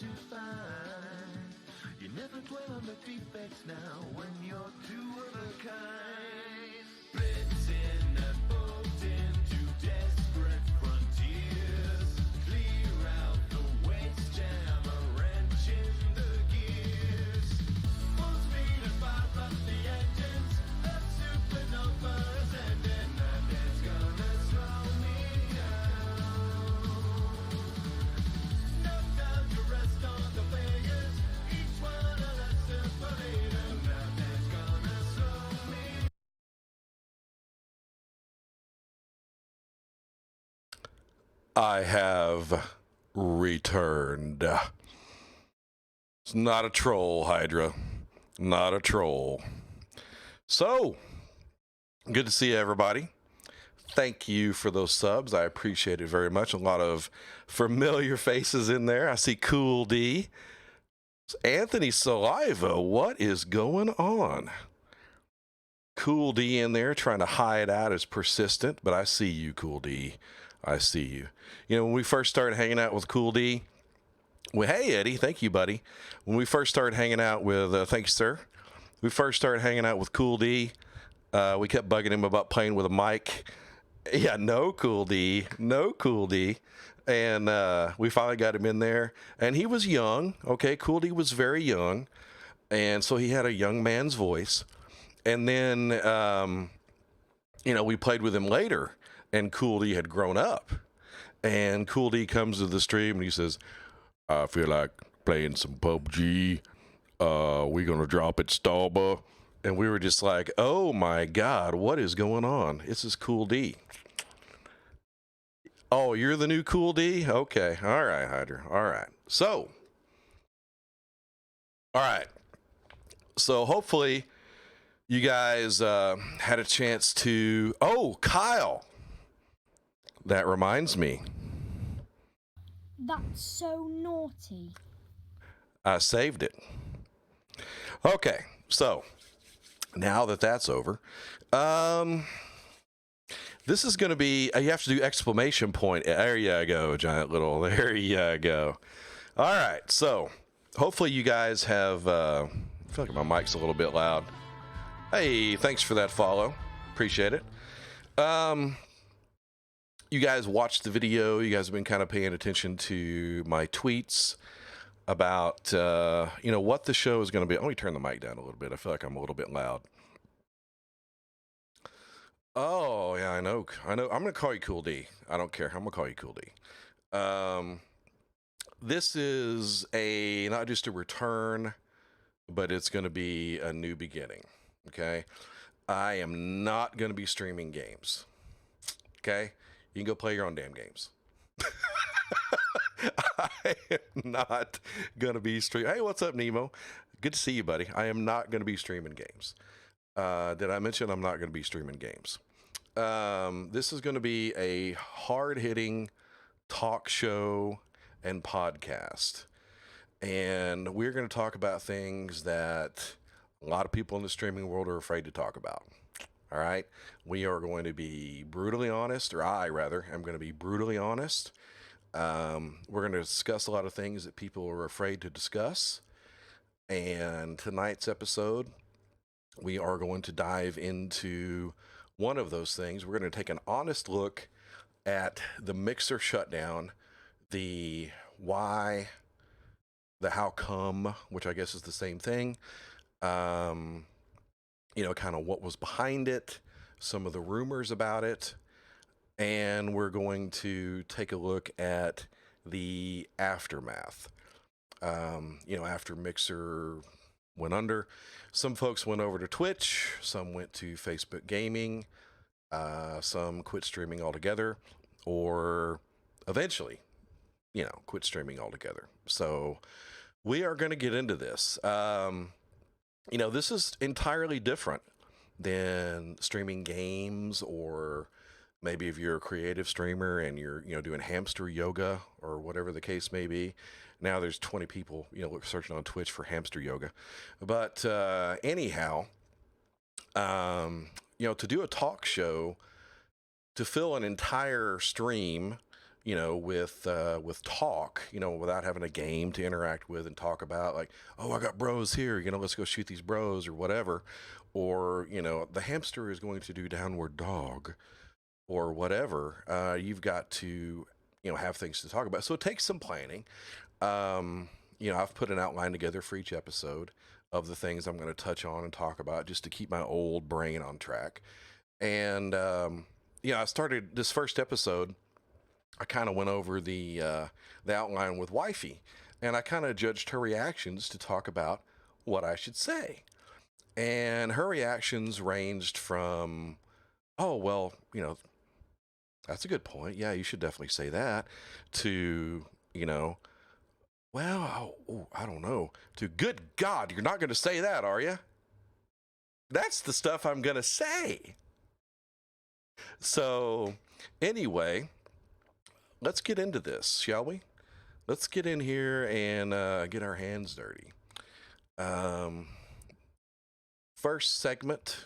to find. You never dwell on the defects now when you're two of a kind. Blitzing and bolting to desperate frontiers. Clear out the waste, jam a wrench in the gears. Full speed and fire up the engines of supernovas, and then nothing's gonna slow me down. No time to rest on the players, each one a lesson for later. Nothing's gonna slow me. I have returned. It's not a troll, Hydra. Not a troll. So, good to see everybody. Thank you for those subs. I appreciate it very much. A lot of familiar faces in there. I see Cool D. Anthony Saliva, what is going on? Cool D in there trying to hide out as persistent, but I see you, Cool D. I see you. You know, when we first started hanging out with Cool D, well, hey, Eddie, thank you, buddy. When we first started hanging out with, thanks, sir. We first started hanging out with Cool D. We kept bugging him about playing with a mic. Yeah, no Cool D. No Cool D. And we finally got him in there. And he was young. Okay, Cool D was very young. And so he had a young man's voice. And then, you know, we played with him later. And Cool D had grown up. And Cool D comes to the stream and he says, I feel like playing some PUBG. We gonna drop it, Starba. And we were just like, oh my God, what is going on? This is Cool D. Oh, you're the new Cool D? Okay. All right, Hydra. All right. So, hopefully you guys had a chance to. Oh, Kyle. That reminds me. That's so naughty. I saved it. Okay, so now that that's over, this is going to be, you have to do exclamation point. There you go, Giant Little. There you go. All right, so hopefully you guys have, I feel like my mic's a little bit loud. Hey, thanks for that follow. Appreciate it. You guys watched the video. You guys have been kind of paying attention to my tweets about, you know, what the show is going to be. Let me turn the mic down a little bit. I feel like I'm a little bit loud. Oh, yeah, I know. I'm going to call you Cool D. I don't care. I'm going to call you Cool D. This is not just a return, but it's going to be a new beginning. Okay. I am not going to be streaming games. Okay. You can go play your own damn games. I am not going to be streaming. Hey, what's up, Nemo? Good to see you, buddy. I am not going to be streaming games. Did I mention I'm not going to be streaming games? This is going to be a hard-hitting talk show and podcast. And we're going to talk about things that a lot of people in the streaming world are afraid to talk about. All right. We are going to be brutally honest, or I rather am going to be brutally honest. We're going to discuss a lot of things that people are afraid to discuss. And tonight's episode, we are going to dive into one of those things. We're going to take an honest look at the Mixer shutdown, the why, the how come, which I guess is the same thing. You know, kind of what was behind it, some of the rumors about it, and we're going to take a look at the aftermath. You know, after Mixer went under, some folks went over to Twitch, some went to Facebook Gaming, some quit streaming altogether, or eventually, you know, quit streaming altogether. So we are going to get into this. You know, this is entirely different than streaming games, or maybe if you're a creative streamer and you're, you know, doing hamster yoga or whatever the case may be. Now there's 20 people, you know, searching on Twitch for hamster yoga. But anyhow, you know, to do a talk show, to fill an entire stream with talk, without having a game to interact with and talk about, like, oh, I got bros here, let's go shoot these bros or whatever. Or, the hamster is going to do downward dog or whatever. You've got to, have things to talk about. So it takes some planning. I've put an outline together for each episode of the things I'm going to touch on and talk about just to keep my old brain on track. And, I started this first episode. I kind of went over the outline with wifey, and I kind of judged her reactions to talk about what I should say. And her reactions ranged from, oh, well, that's a good point. Yeah, you should definitely say that, to, well, I don't know, to, good God, you're not going to say that, are you? That's the stuff I'm going to say. So anyway, let's get into this, shall we? Let's get in here and get our hands dirty. First segment,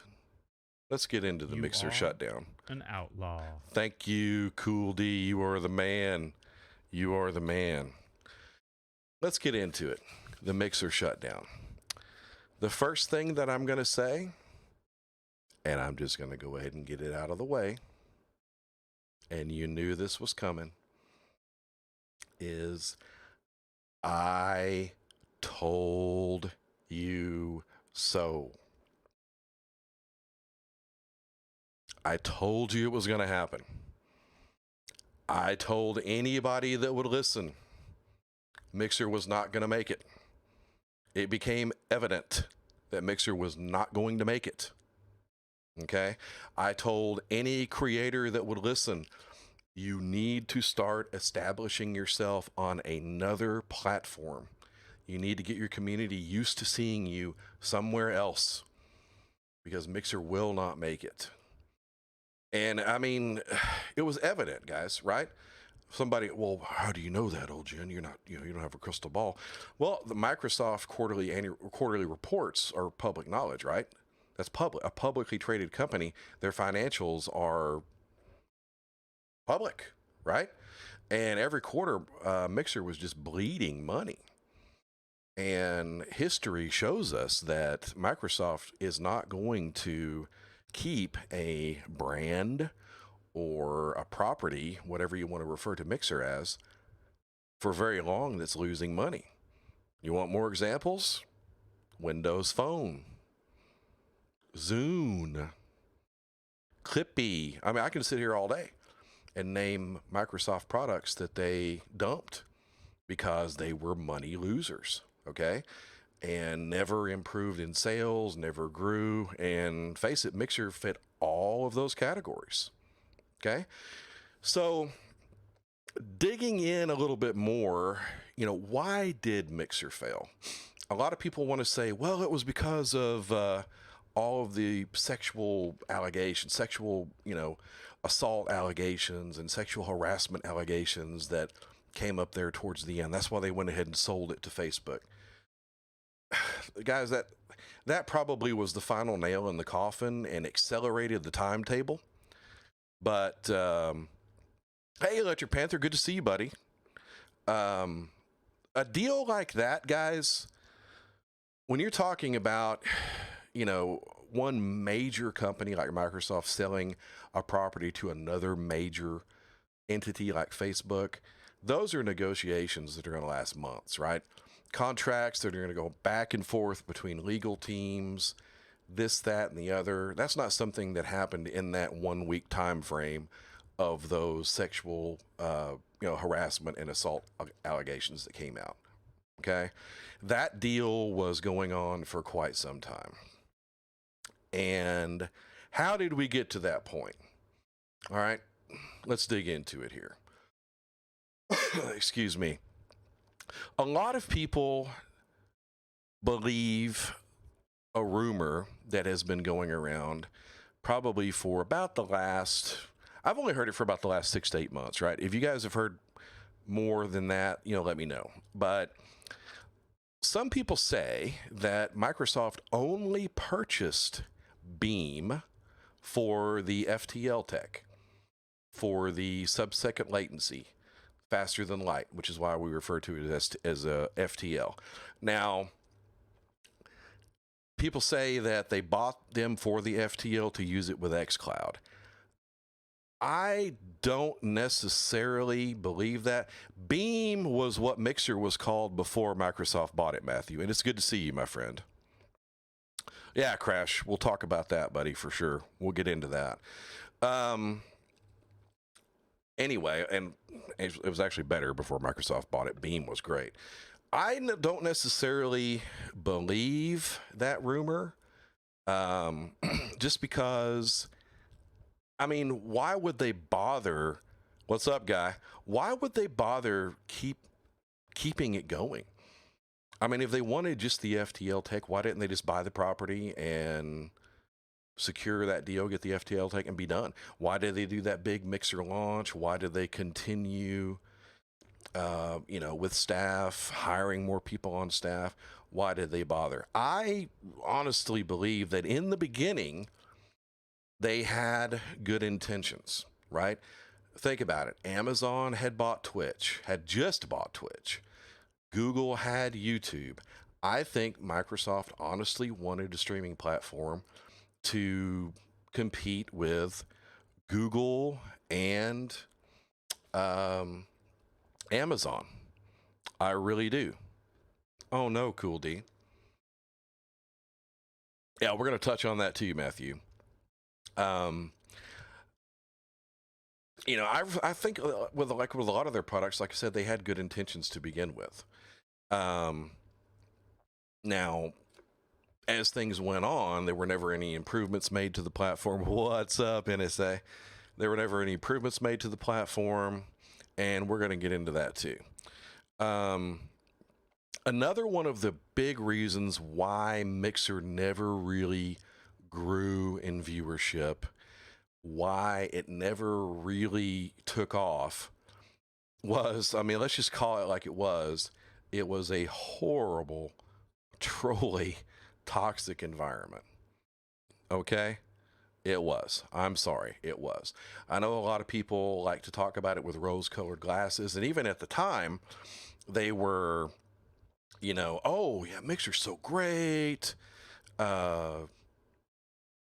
let's get into the mixer shutdown. An outlaw. Thank you, Cool D. You are the man. You are the man. Let's get into it. The mixer shutdown. The first thing that I'm going to say, and I'm just going to go ahead and get it out of the way, and you knew this was coming, is I told you so. I told you it was going to happen. I told anybody that would listen, Mixer was not going to make it. It became evident that Mixer was not going to make it. Okay? I told any creator that would listen, you need to start establishing yourself on another platform. You need to get your community used to seeing you somewhere else, because Mixer will not make it. And I mean, it was evident, guys, right? Somebody, well, how do you know that, old Jen? You're not, you don't have a crystal ball. Well, the Microsoft quarterly reports are public knowledge, right? That's public. A publicly traded company, their financials are public, right? And every quarter, Mixer was just bleeding money. And history shows us that Microsoft is not going to keep a brand or a property, whatever you want to refer to Mixer as, for very long that's losing money. You want more examples? Windows Phone, Zune, Clippy. I mean, I can sit here all day and name Microsoft products that they dumped because they were money losers, okay? And never improved in sales, never grew. And face it, Mixer fit all of those categories, okay? So digging in a little bit more, why did Mixer fail? A lot of people want to say, well, it was because of all of the sexual allegations, assault allegations and sexual harassment allegations that came up there towards the end. That's why they went ahead and sold it to Facebook. Guys, that probably was the final nail in the coffin and accelerated the timetable. But hey, Electric Panther, good to see you, buddy. A deal like that, guys, when you're talking about, one major company like Microsoft selling a property to another major entity like Facebook, those are negotiations that are going to last months, right? Contracts that are going to go back and forth between legal teams, this, that, and the other. That's not something that happened in that 1 week time frame of those sexual, harassment and assault allegations that came out. Okay. That deal was going on for quite some time. And how did we get to that point? All right, let's dig into it here. Excuse me. A lot of people believe a rumor that has been going around probably for about the last, I've only heard it for about the last 6 to 8 months, right? If you guys have heard more than that, let me know. But some people say that Microsoft only purchased Beam for the FTL tech, for the sub-second latency, faster than light, which is why we refer to it as a FTL. Now, people say that they bought them for the FTL to use it with xCloud. I don't necessarily believe that. Beam was what Mixer was called before Microsoft bought it, Matthew, and it's good to see you, my friend. Yeah, Crash, we'll talk about that, buddy, for sure. We'll get into that. Anyway, and it was actually better before Microsoft bought it. Beam was great. I don't necessarily believe that rumor, just because, I mean, why would they bother? What's up, guy? Why would they bother keeping it going? I mean, if they wanted just the FTL tech, why didn't they just buy the property and secure that deal, get the FTL tech, and be done? Why did they do that big Mixer launch? Why did they continue, with staff, hiring more people on staff? Why did they bother? I honestly believe that in the beginning, they had good intentions, right? Think about it. Amazon had just bought Twitch. Google had YouTube. I think Microsoft honestly wanted a streaming platform to compete with Google and Amazon. I really do. Oh no, Cool D. Yeah, we're going to touch on that too, Matthew. I think with a lot of their products, like I said, they had good intentions to begin with. Now, as things went on, there were never any improvements made to the platform. What's up, NSA? There were never any improvements made to the platform, and we're going to get into that too. Another one of the big reasons why Mixer never really grew in viewership, why it never really took off, was, I mean, let's just call it like it was a horrible, trolly, toxic environment. Okay? It was. I'm sorry. It was. I know a lot of people like to talk about it with rose-colored glasses, and even at the time, they were, oh, yeah, Mixer's so great.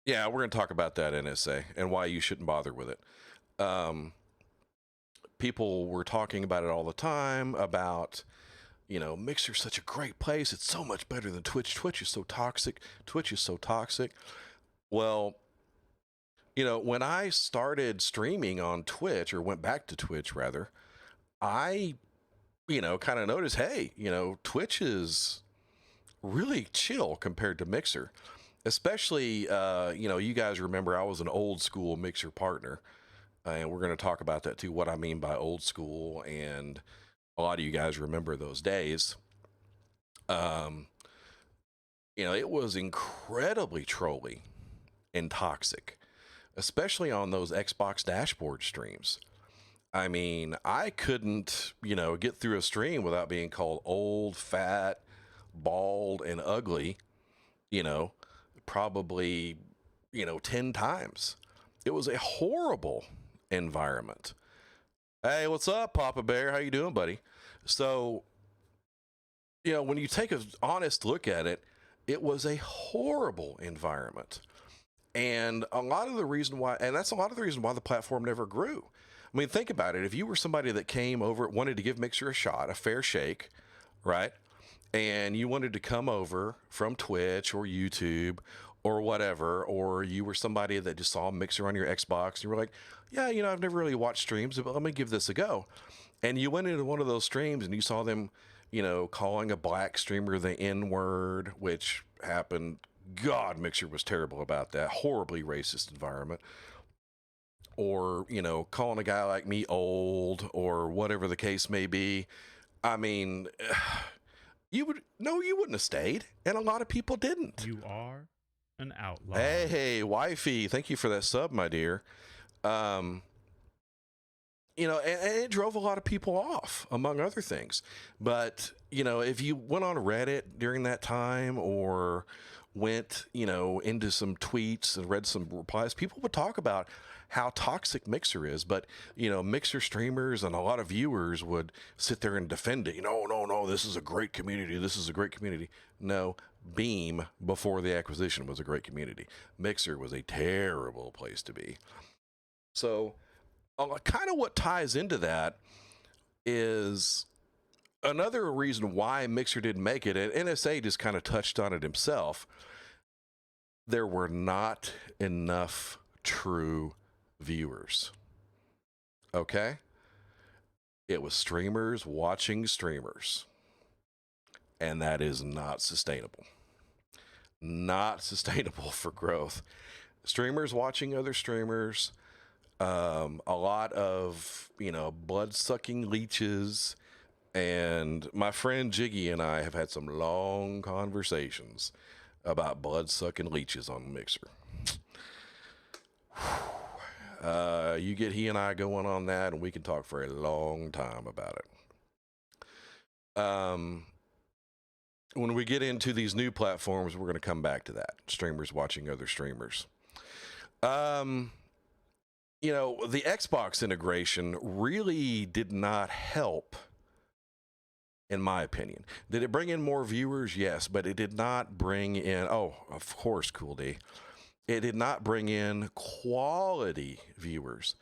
Yeah, we're going to talk about that, NSA, and why you shouldn't bother with it. People were talking about it all the time, about, Mixer's such a great place. It's so much better than Twitch. Twitch is so toxic. Well, when I started streaming on Twitch, or went back to Twitch, rather, I, kind of noticed, hey, Twitch is really chill compared to Mixer. Especially, you guys remember I was an old school Mixer partner, and we're going to talk about that too, what I mean by old school, and a lot of you guys remember those days. It was incredibly trolly and toxic, especially on those Xbox dashboard streams. I mean, I couldn't, get through a stream without being called old, fat, bald, and ugly, probably, 10 times. It was a horrible environment. Hey, what's up, Papa Bear? How you doing, buddy? So, when you take an honest look at it, it was a horrible environment. And a lot of the reason why the platform never grew. I mean, think about it. If you were somebody that came over, wanted to give Mixer a shot, a fair shake, right? And you wanted to come over from Twitch or YouTube or whatever, or you were somebody that just saw Mixer on your Xbox, and you were like, yeah, I've never really watched streams, but let me give this a go. And you went into one of those streams and you saw them, calling a black streamer the N-word, which happened. God, Mixer was terrible about that. Horribly racist environment. Or, calling a guy like me old, or whatever the case may be. I mean, you wouldn't have stayed, and a lot of people didn't. You are an outlaw. Hey, wifey, thank you for that sub, my dear. And it drove a lot of people off, among other things. But, if you went on Reddit during that time, or went, into some tweets and read some replies, people would talk about how toxic Mixer is. But, Mixer streamers and a lot of viewers would sit there and defend it. No, this is a great community. This is a great community. No, Beam, before the acquisition, was a great community. Mixer was a terrible place to be. So, kind of what ties into that is another reason why Mixer didn't make it, and NSA just kind of touched on it himself. There were not enough true viewers. Okay? It was streamers watching streamers. And that is not sustainable. Not sustainable for growth. Streamers watching other streamers, a lot of, blood-sucking leeches. And my friend Jiggy and I have had some long conversations about blood-sucking leeches on Mixer. You get he and I going on that, and we can talk for a long time about it. When we get into these new platforms, we're going to come back to that. Streamers watching other streamers. The Xbox integration really did not help, in my opinion. Did it bring in more viewers? Yes, but it did not bring in, of course, Cool D. It did not bring in quality viewers.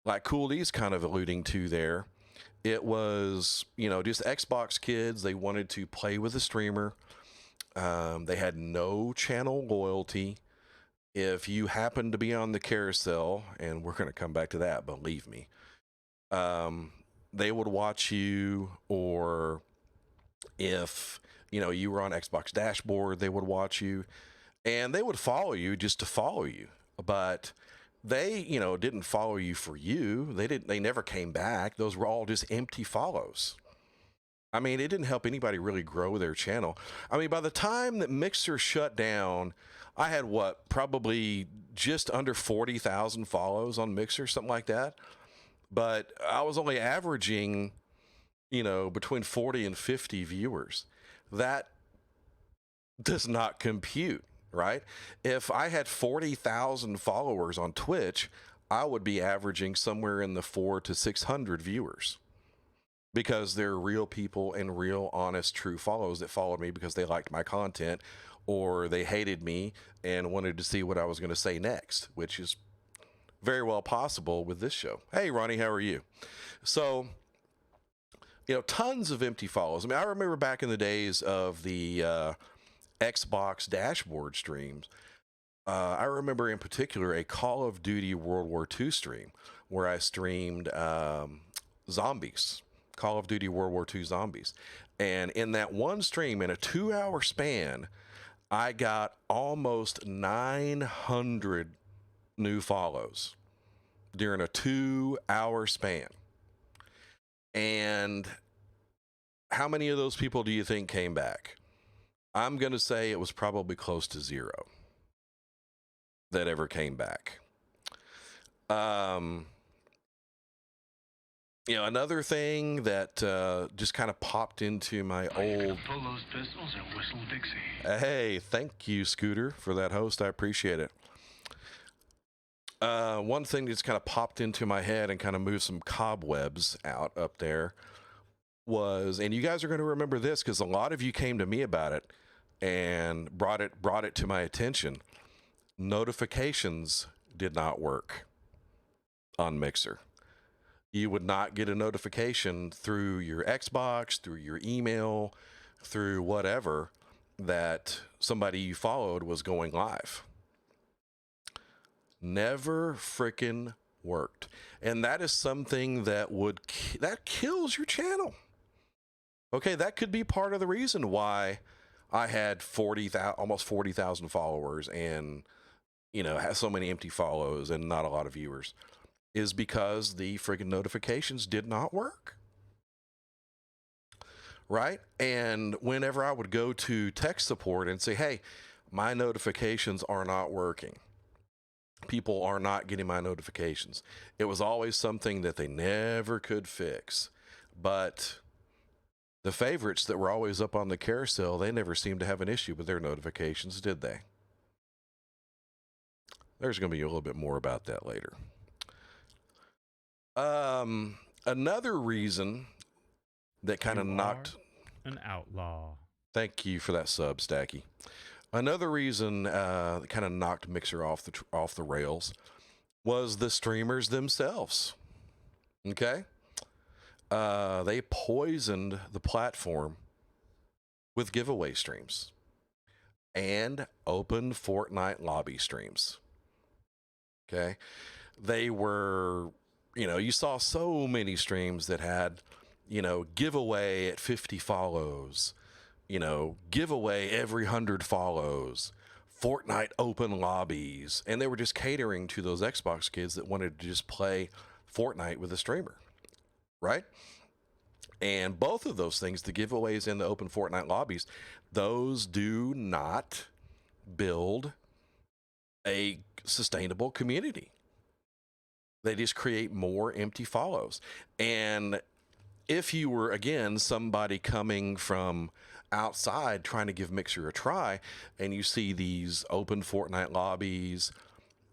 Like Cool D's kind of alluding to there. It was, just Xbox kids. They wanted to play with a streamer. They had no channel loyalty. If you happen to be on the carousel, and we're going to come back to that, believe me, they would watch you, or if, you were on Xbox dashboard, they would watch you, and they would follow you just to follow you. But they, didn't follow you for you. They never came back. Those were all just empty follows. I mean, it didn't help anybody really grow their channel. I mean, by the time that Mixer shut down, I had probably just under 40,000 follows on Mixer, something like that. But I was only averaging, between 40 and 50 viewers. That does not compute. Right? If I had 40,000 followers on Twitch, I would be averaging somewhere in the 400 to 600 viewers, because they're real people and real, honest, true follows that followed me because they liked my content, or they hated me and wanted to see what I was going to say next, which is very well possible with this show. Hey, Ronnie, how are you? So, tons of empty follows. I mean, I remember back in the days of the Xbox dashboard streams. I remember in particular a Call of Duty World War II stream where I streamed zombies, Call of Duty World War II zombies. And in that one stream, in a 2-hour span, I got almost 900 new follows during a 2-hour span. And how many of those people do you think came back? I'm going to say it was probably close to 0 that ever came back. Another thing that just kind of popped into my old... Pull those pistols and whistle Dixie. Hey, thank you, Scooter, for that host. I appreciate it. One thing that just kind of popped into my head and kind of moved some cobwebs out up there was, and you guys are going to remember this because a lot of you came to me about it and brought it to my attention. Notifications did not work on Mixer. You would not get a notification through your Xbox, through your email, through whatever, that somebody you followed was going live. Never frickin' worked. And that is something that that kills your channel. Okay, that could be part of the reason why I had almost 40,000 followers and, had so many empty follows and not a lot of viewers, is because the friggin' notifications did not work. Right? And whenever I would go to tech support and say, hey, my notifications are not working, people are not getting my notifications, it was always something that they never could fix. But The favorites that were always up on the carousel, they never seemed to have an issue with their notifications, did they? There's going to be a little bit more about that later. Another reason that kind of knocked... An outlaw. Thank you for that sub, Stacky. Another reason that kind of knocked Mixer off the rails was the streamers themselves. Okay? They poisoned the platform with giveaway streams and open Fortnite lobby streams. Okay? They were, you saw so many streams that had, giveaway at 50 follows, giveaway every 100 follows, Fortnite open lobbies, and they were just catering to those Xbox kids that wanted to just play Fortnite with a streamer, right? And both of those things, the giveaways and the open Fortnite lobbies, those do not build a sustainable community. They just create more empty follows. And if you were, again, somebody coming from outside trying to give Mixer a try, and you see these open Fortnite lobbies,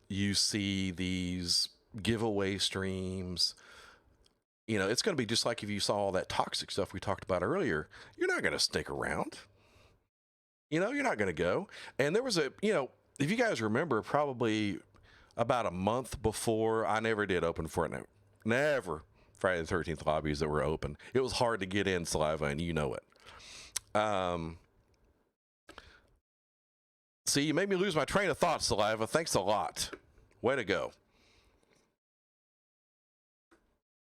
you see these giveaway streams, it's going to be just like if you saw all that toxic stuff we talked about earlier. You're not going to stick around. You're not going to go. And there was if you guys remember, probably about a month before, I never did open Fortnite. Never Friday the 13th lobbies that were open. It was hard to get in, Saliva, and you know it. See, you made me lose my train of thought, Saliva. Thanks a lot. Way to go.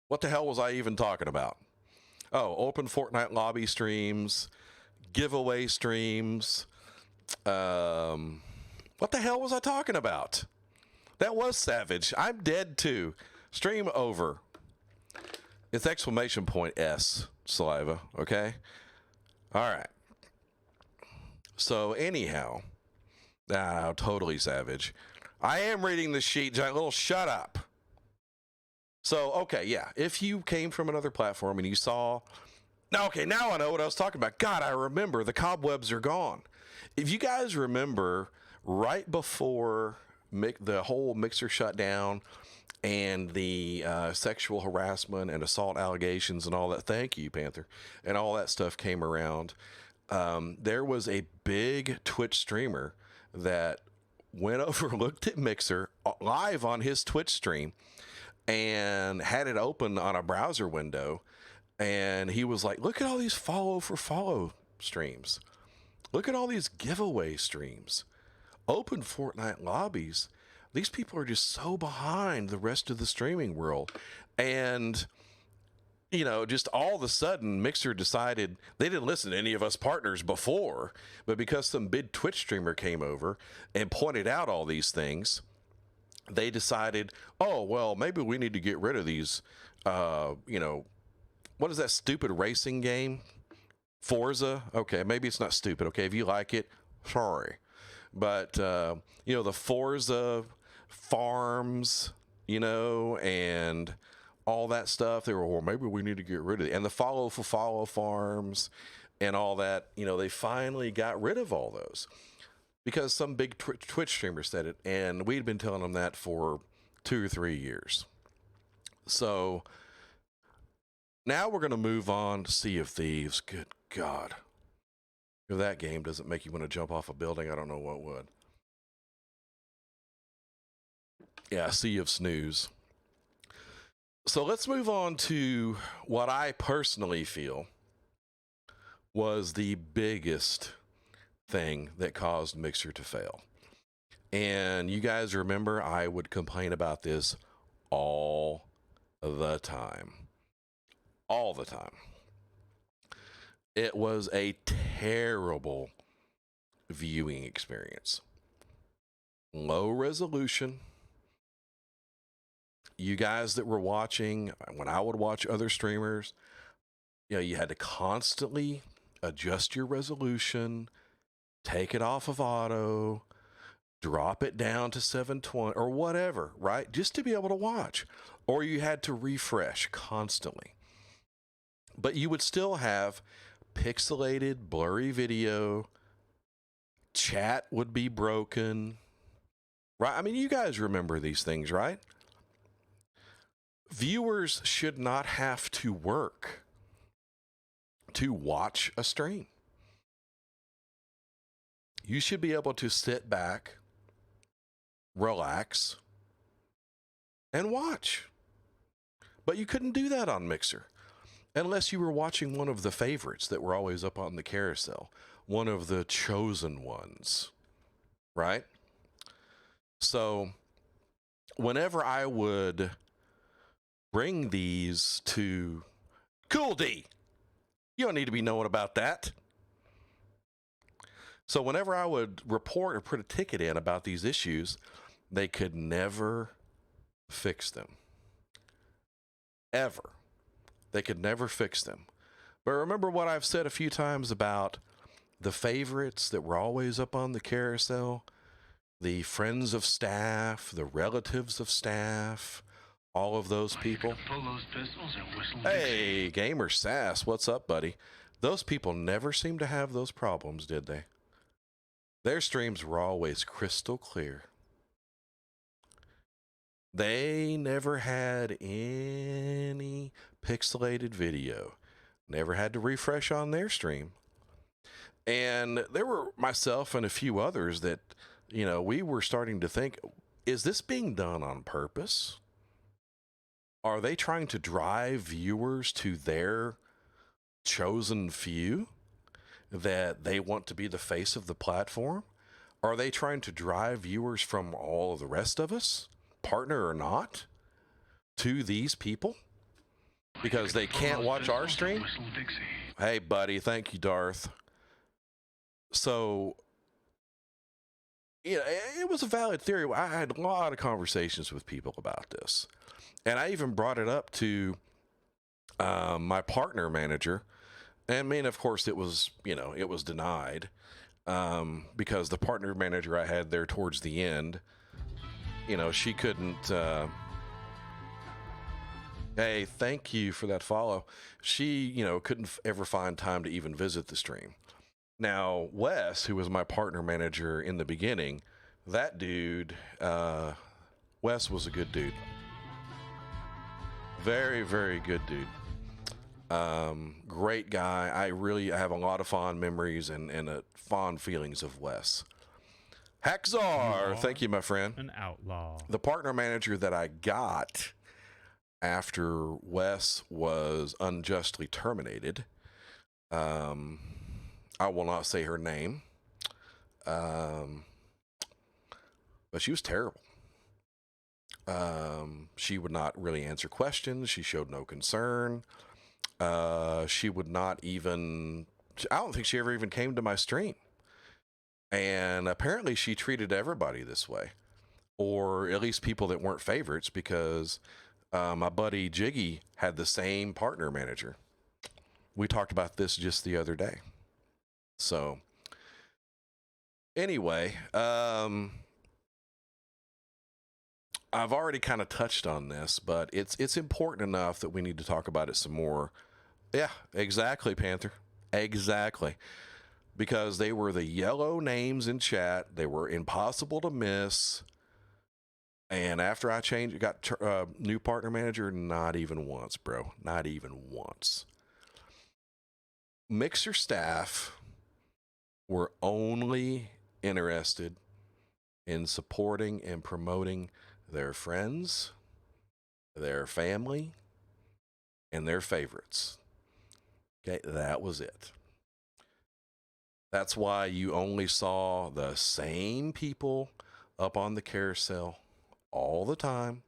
What the hell was I even talking about? Oh, open Fortnite lobby streams, giveaway streams. What the hell was I talking about? That was savage. I'm dead too. Stream over. It's exclamation point S, Saliva, okay? All right. So anyhow, totally savage. I am reading the sheet, giant little shut up. So, okay, yeah. If you came from another platform and you saw, now I know what I was talking about. God, I remember. The cobwebs are gone. If you guys remember, right before the whole Mixer shutdown and the sexual harassment and assault allegations and all that, thank you, Panther, and all that stuff came around, there was a big Twitch streamer that went over, looked at Mixer live on his Twitch stream, and had it open on a browser window, and he was like, look at all these follow for follow streams. Look at all these giveaway streams. Open Fortnite lobbies. These people are just so behind the rest of the streaming world. And, just all of a sudden, Mixer decided they didn't listen to any of us partners before, but because some big Twitch streamer came over and pointed out all these things, they decided, oh, well, maybe we need to get rid of these, what is that stupid racing game? Forza? Okay, maybe it's not stupid. Okay, if you like it, sorry. But, the Forza farms, and all that stuff, they were, well, maybe we need to get rid of it. And the follow for follow farms and all that, they finally got rid of all those. Because some big Twitch streamer said it, and we'd been telling them that for 2 or 3 years. So now we're going to move on to Sea of Thieves. Good God. If that game doesn't make you want to jump off a building, I don't know what would. Yeah, Sea of Snooze. So let's move on to what I personally feel was the biggest thing that caused Mixer to fail. And you guys remember I would complain about this all the time. All the time. It was a terrible viewing experience. Low resolution. You guys that were watching, when I would watch other streamers, you had to constantly adjust your resolution, take it off of auto, drop it down to 720 or whatever, right? Just to be able to watch. Or you had to refresh constantly. But you would still have pixelated, blurry video. Chat would be broken. Right? I mean, you guys remember these things, right? Viewers should not have to work to watch a stream. You should be able to sit back, relax, and watch. But you couldn't do that on Mixer unless you were watching one of the favorites that were always up on the carousel, one of the chosen ones, right? So whenever I would bring these to Cool D, you don't need to be knowing about that. So whenever I would report or put a ticket in about these issues, they could never fix them. Ever. They could never fix them. But remember what I've said a few times about the favorites that were always up on the carousel, the friends of staff, the relatives of staff, all of those people. Pull those pistols and whistle Hey, Gamer Sass, what's up, buddy? Those people never seemed to have those problems, did they? Their streams were always crystal clear. They never had any pixelated video. Never had to refresh on their stream. And there were myself and a few others that, you know, we were starting to think, is this being done on purpose? Are they trying to drive viewers to their chosen few that they want to be the face of the platform? Are they trying to drive viewers from all of the rest of us, partner or not, to these people because they can't watch our stream? Hey, buddy. Thank you, Darth. So, yeah, it was a valid theory. I had a lot of conversations with people about this. And I even brought it up to my partner manager. And I mean, of course, it was, it was denied because the partner manager I had there towards the end, she couldn't. Hey, thank you for that follow. She, couldn't ever find time to even visit the stream. Now, Wes, who was my partner manager in the beginning, that dude, Wes was a good dude. Very, very good dude. Great guy. I have a lot of fond memories and fond feelings of Wes. Hackzar, thank you, my friend. An outlaw. The partner manager that I got after Wes was unjustly terminated, I will not say her name, but she was terrible. She would not really answer questions. She showed no concern. She would not even, I don't think she ever even came to my stream. And apparently she treated everybody this way, or at least people that weren't favorites, because my buddy Jiggy had the same partner manager. We talked about this just the other day. So anyway, I've already kind of touched on this, but it's important enough that we need to talk about it some more. Yeah, exactly, Panther. Exactly. Because they were the yellow names in chat. They were impossible to miss. And after I got new partner manager, not even once, bro. Not even once. Mixer staff were only interested in supporting and promoting their friends, their family, and their favorites. Okay, that was it. That's why you only saw the same people up on the carousel all the time.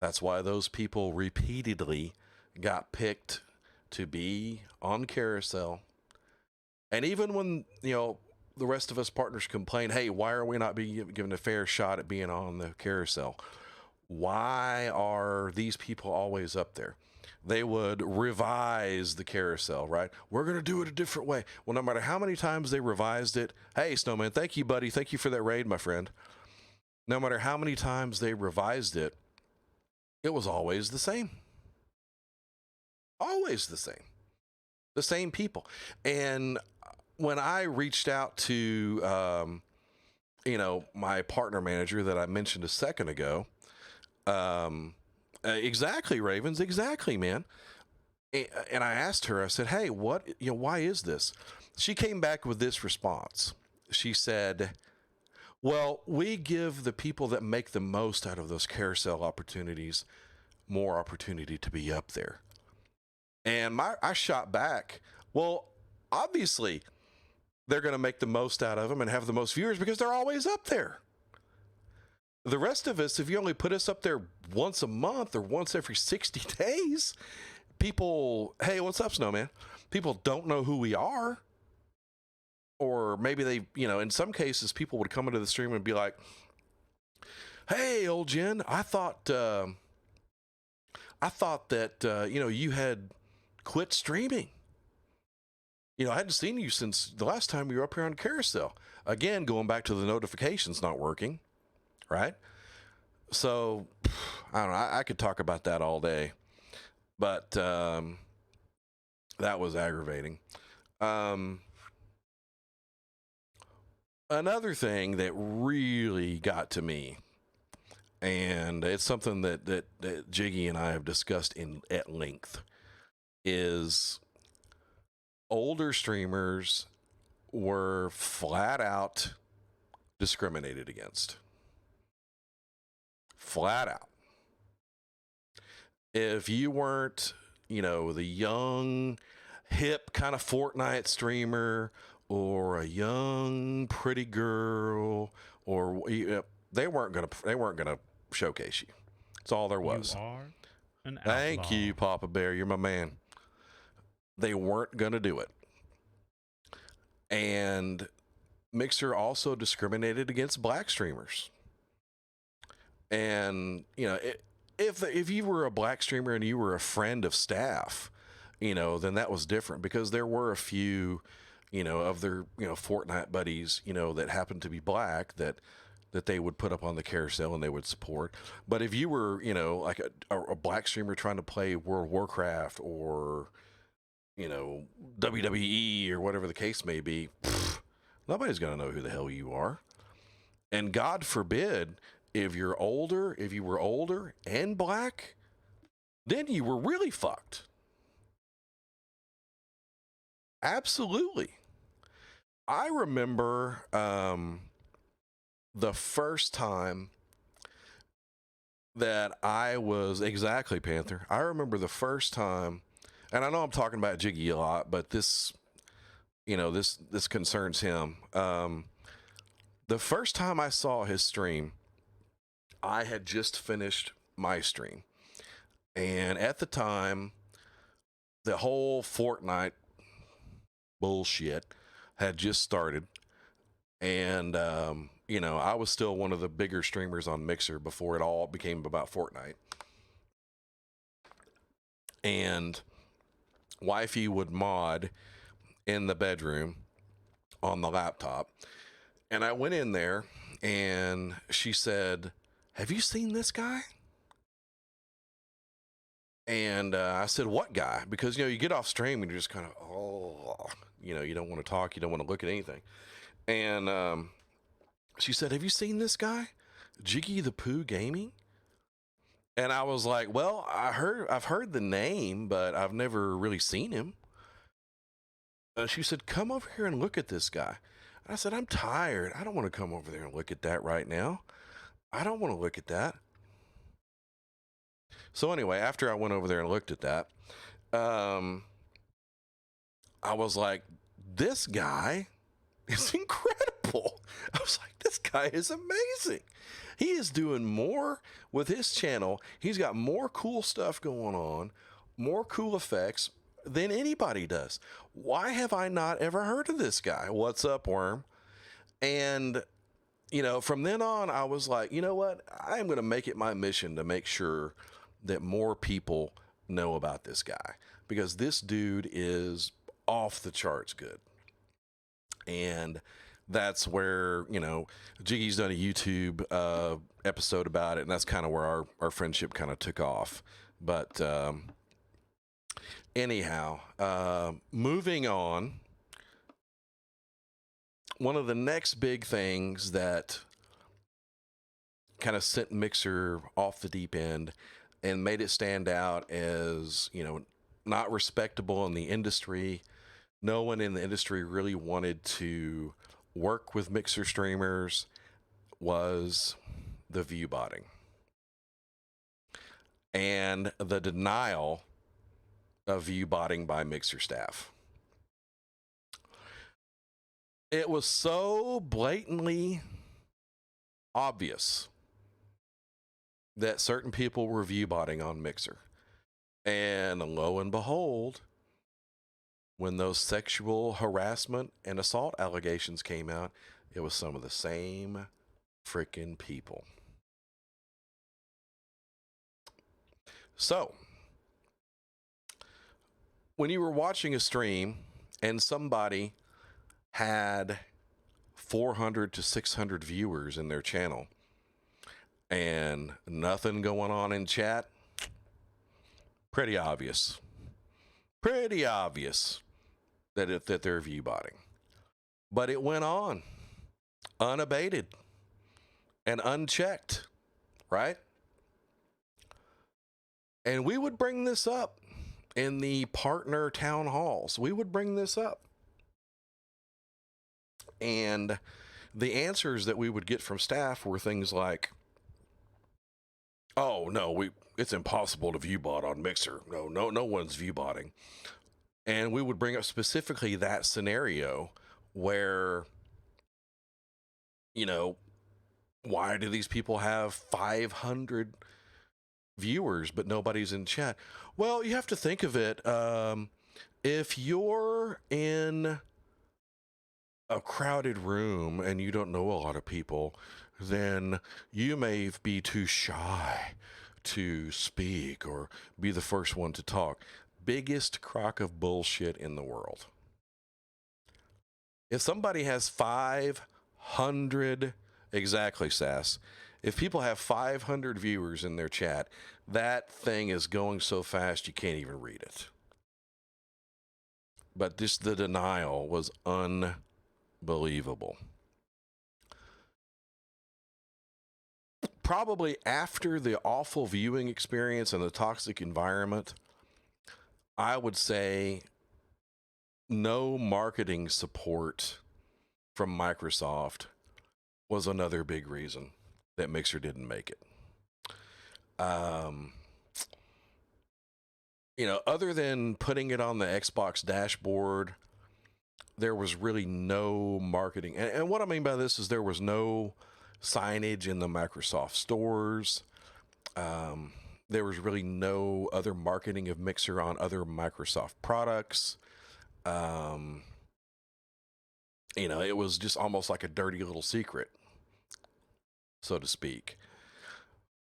That's why those people repeatedly got picked to be on carousel. And even when, the rest of us partners complain, hey, why are we not being given a fair shot at being on the carousel? Why are these people always up there? They would revise the carousel, right? We're going to do it a different way. Well, no matter how many times they revised it, hey, Snowman, thank you, buddy. Thank you for that raid, my friend. No matter how many times they revised it, it was always the same. Always the same. The same people. And when I reached out to, my partner manager that I mentioned a second ago, exactly, Ravens, exactly, man. And I asked her, I said, hey, why is this? She came back with this response. She said, well, we give the people that make the most out of those carousel opportunities more opportunity to be up there. And I shot back, well, obviously they're going to make the most out of them and have the most viewers because they're always up there. The rest of us, if you only put us up there once a month or once every 60 days, people, hey, what's up, Snowman? People don't know who we are. Or maybe they, in some cases, people would come into the stream and be like, hey, old Jen, I thought that, you had quit streaming. I hadn't seen you since the last time you were up here on Carousel. Again, going back to the notifications not working, right? So, I don't know. I could talk about that all day. But that was aggravating. Another thing that really got to me, and it's something that Jiggy and I have discussed at length, is older streamers were flat out discriminated against. Flat out. If you weren't, the young, hip kind of Fortnite streamer or a young, pretty girl, or they weren't gonna showcase you. That's all there was. You are an outlaw. Thank you, Papa Bear. You're my man. They weren't gonna do it. And Mixer also discriminated against black streamers. And if you were a black streamer and you were a friend of staff, then that was different, because there were a few, of their, Fortnite buddies, that happened to be black that they would put up on the carousel and they would support. But if you were, like a black streamer trying to play World of Warcraft or, WWE or whatever the case may be, nobody's going to know who the hell you are. And God forbid, if you were older and black, then you were really fucked. Absolutely. I remember the first time that I was, exactly, Panther. I remember the first time, and I know I'm talking about Jiggy a lot, but this concerns him. The first time I saw his stream, I had just finished my stream. And at the time, the whole Fortnite bullshit had just started. And, I was still one of the bigger streamers on Mixer before it all became about Fortnite. And wifey would mod in the bedroom on the laptop. And I went in there and she said, have you seen this guy? And I said, what guy? Because, you get off stream and you're just kind of, you don't want to talk. You don't want to look at anything. And she said, have you seen this guy? Jiggy the Pooh Gaming? And I was like, well, I've heard the name, but I've never really seen him. She said, come over here and look at this guy. I said, I'm tired. I don't want to come over there and look at that right now. I don't want to look at that. So anyway, after I went over there and looked at that, I was like, this guy is incredible. I was like, this guy is amazing. He is doing more with his channel. He's got more cool stuff going on, more cool effects than anybody does. Why have I not ever heard of this guy? What's up, Worm? And, from then on, I was like, you know what? I'm going to make it my mission to make sure that more people know about this guy, because this dude is off the charts good. And that's where, Jiggy's done a YouTube episode about it, and that's kind of where our friendship kind of took off. But Anyhow, moving on. One of the next big things that kind of sent Mixer off the deep end and made it stand out as, not respectable in the industry. No one in the industry really wanted to work with Mixer streamers was the view botting and the denial of view botting by Mixer staff. It was so blatantly obvious that certain people were view botting on Mixer. And lo and behold, when those sexual harassment and assault allegations came out, it was some of the same freaking people. So, when you were watching a stream and somebody had 400 to 600 viewers in their channel and nothing going on in chat, pretty obvious that they're view botting. But it went on unabated and unchecked, right? And we would bring this up in the partner town halls. We would bring this up. And the answers that we would get from staff were things like, oh, no, it's impossible to view bot on Mixer. No one's view botting. And we would bring up specifically that scenario where, why do these people have 500 viewers but nobody's in chat? Well, you have to think of it. If you're in a crowded room and you don't know a lot of people, then you may be too shy to speak or be the first one to talk. Biggest crock of bullshit in the world. If somebody has 500, exactly, Sass, if people have 500 viewers in their chat, that thing is going so fast you can't even read it. But just the denial was unbelievable. Probably after the awful viewing experience and the toxic environment, I would say no marketing support from Microsoft was another big reason that Mixer didn't make it. Other than putting it on the Xbox dashboard, there was really no marketing. And what I mean by this is there was no signage in the Microsoft stores. There was really no other marketing of Mixer on other Microsoft products. It was just almost like a dirty little secret, so to speak.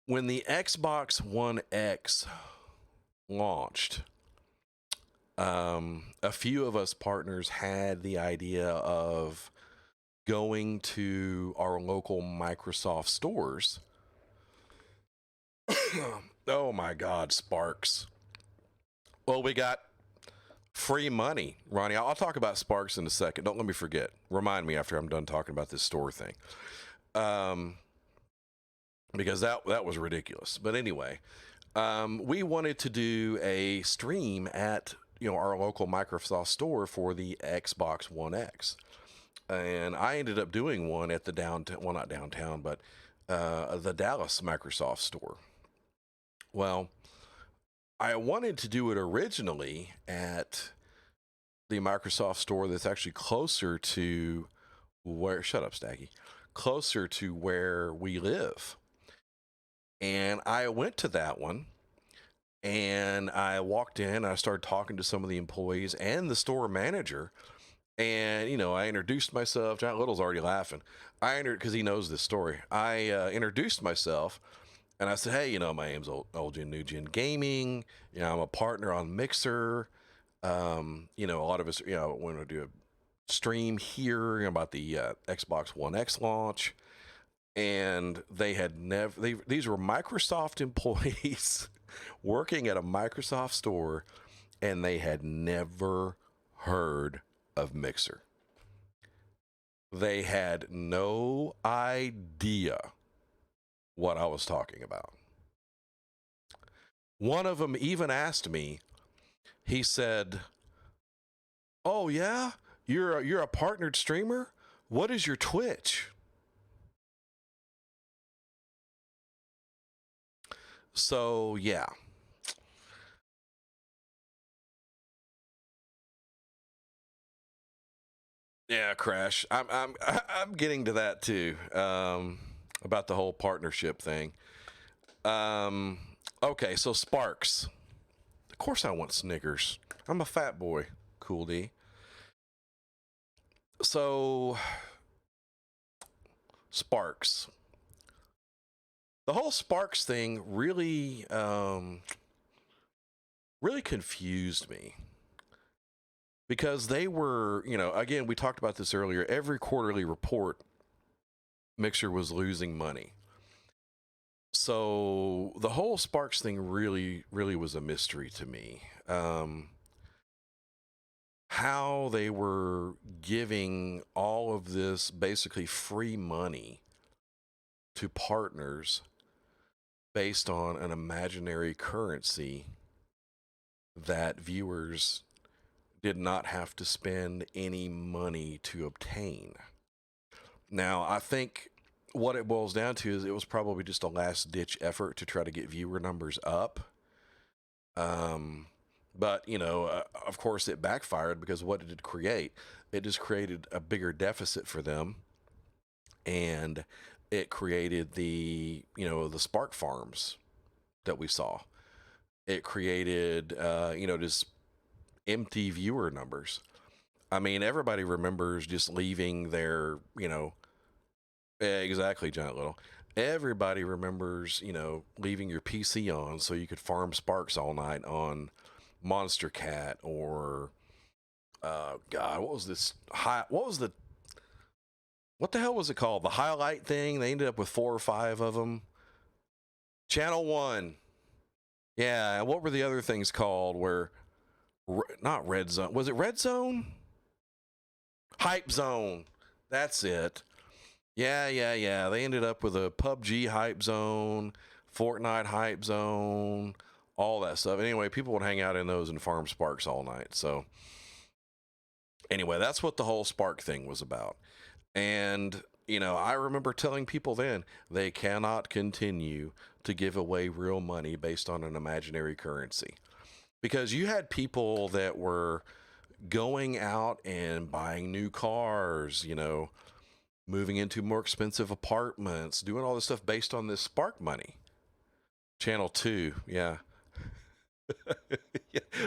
When the Xbox One X launched, a few of us partners had the idea of going to our local Microsoft stores. Oh my God, Sparks. Well, we got free money, Ronnie. I'll talk about Sparks in a second. Don't let me forget. Remind me after I'm done talking about this store thing. Because that was ridiculous. But anyway, we wanted to do a stream at our local Microsoft store for the Xbox One X. And I ended up doing one at the downtown, well, not downtown, but the Dallas Microsoft store. Well, I wanted to do it originally at the Microsoft store that's actually closer to where, shut up, Staggy, closer to where we live. And I went to that one and I walked in and I started talking to some of the employees and the store manager. And, I introduced myself. John Little's already laughing. Because he knows this story. I introduced myself and I said, hey, my name's Old Gen New Gen Gaming. I'm a partner on Mixer. A lot of us, want to do a stream here about the Xbox One X launch. And they had these were Microsoft employees working at a Microsoft store and they had never heard of Mixer. They had no idea what I was talking about. One of them even asked me, he said, "Oh yeah, you're a partnered streamer? What is your Twitch?" So yeah. Yeah, Crash. I'm getting to that too. About the whole partnership thing. Okay, so Sparks. Of course I want Snickers. I'm a fat boy. Cool D. So Sparks. The whole Sparks thing really really confused me. Because they were, again, we talked about this earlier. Every quarterly report, Mixer was losing money. So the whole Sparks thing really, really was a mystery to me. How they were giving all of this basically free money to partners based on an imaginary currency that viewers did not have to spend any money to obtain. Now, I think what it boils down to is it was probably just a last-ditch effort to try to get viewer numbers up. But, of course, it backfired because what did it create? It just created a bigger deficit for them, and it created the Spark farms that we saw. It created, just empty viewer numbers. I mean, everybody remembers just leaving their, exactly, Giant Little. Everybody remembers, leaving your PC on so you could farm Sparks all night on Monster Cat or, God, what was the hell was it called? The highlight thing. They ended up with 4 or 5 of them. Channel 1. Yeah. And what were the other things called where, not Red Zone. Was it Red Zone? Hype Zone. That's it. Yeah. They ended up with a PUBG Hype Zone, Fortnite Hype Zone, all that stuff. Anyway, people would hang out in those and farm Sparks all night. So anyway, that's what the whole Spark thing was about. And, I remember telling people then they cannot continue to give away real money based on an imaginary currency. Because you had people that were going out and buying new cars, moving into more expensive apartments, doing all this stuff based on this Spark money. Channel 2, yeah.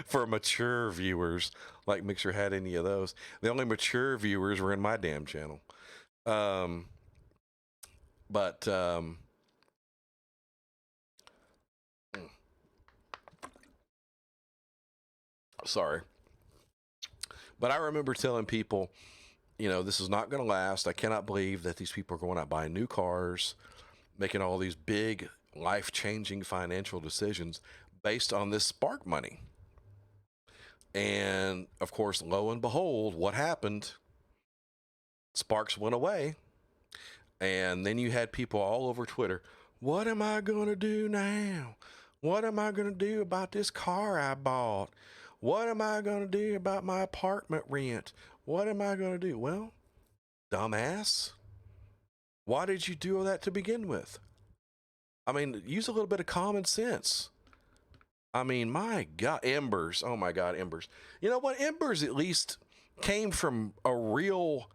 For mature viewers, like Mixer had any of those. The only mature viewers were in my damn channel. Sorry. But I remember telling people, this is not going to last. I cannot believe that these people are going out buying new cars, making all these big life-changing financial decisions based on this Spark money. And of course, lo and behold, what happened? Sparks went away. And then you had people all over Twitter. What am I going to do now? What am I going to do about this car I bought? What am I going to do about my apartment rent? What am I going to do? Well, dumbass, why did you do all that to begin with? I mean, use a little bit of common sense. I mean, my God, Embers. Oh my God, Embers. You know what? Embers at least came from a real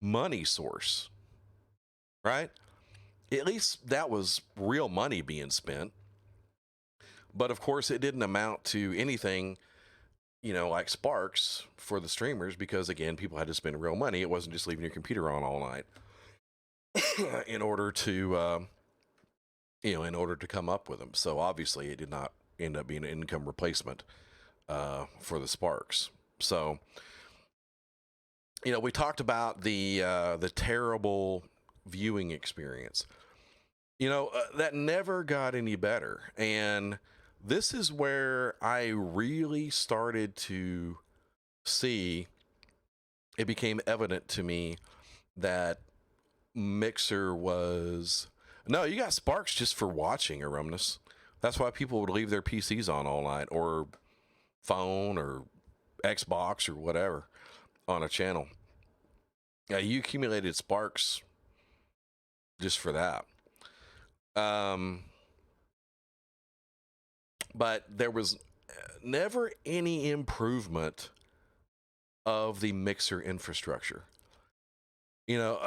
money source, right? At least that was real money being spent. But of course, it didn't amount to anything, like Sparks for the streamers, because again, people had to spend real money. It wasn't just leaving your computer on all night in order to, in order to come up with them. So obviously, it did not end up being an income replacement for the Sparks. So, we talked about the terrible viewing experience. That never got any better. And this is where I really started to see, it became evident to me that Mixer was, no, you got Sparks just for watching, Erumnus. That's why people would leave their PCs on all night, or phone, or Xbox, or whatever on a channel. Yeah, you accumulated Sparks just for that. But there was never any improvement of the Mixer infrastructure. You know,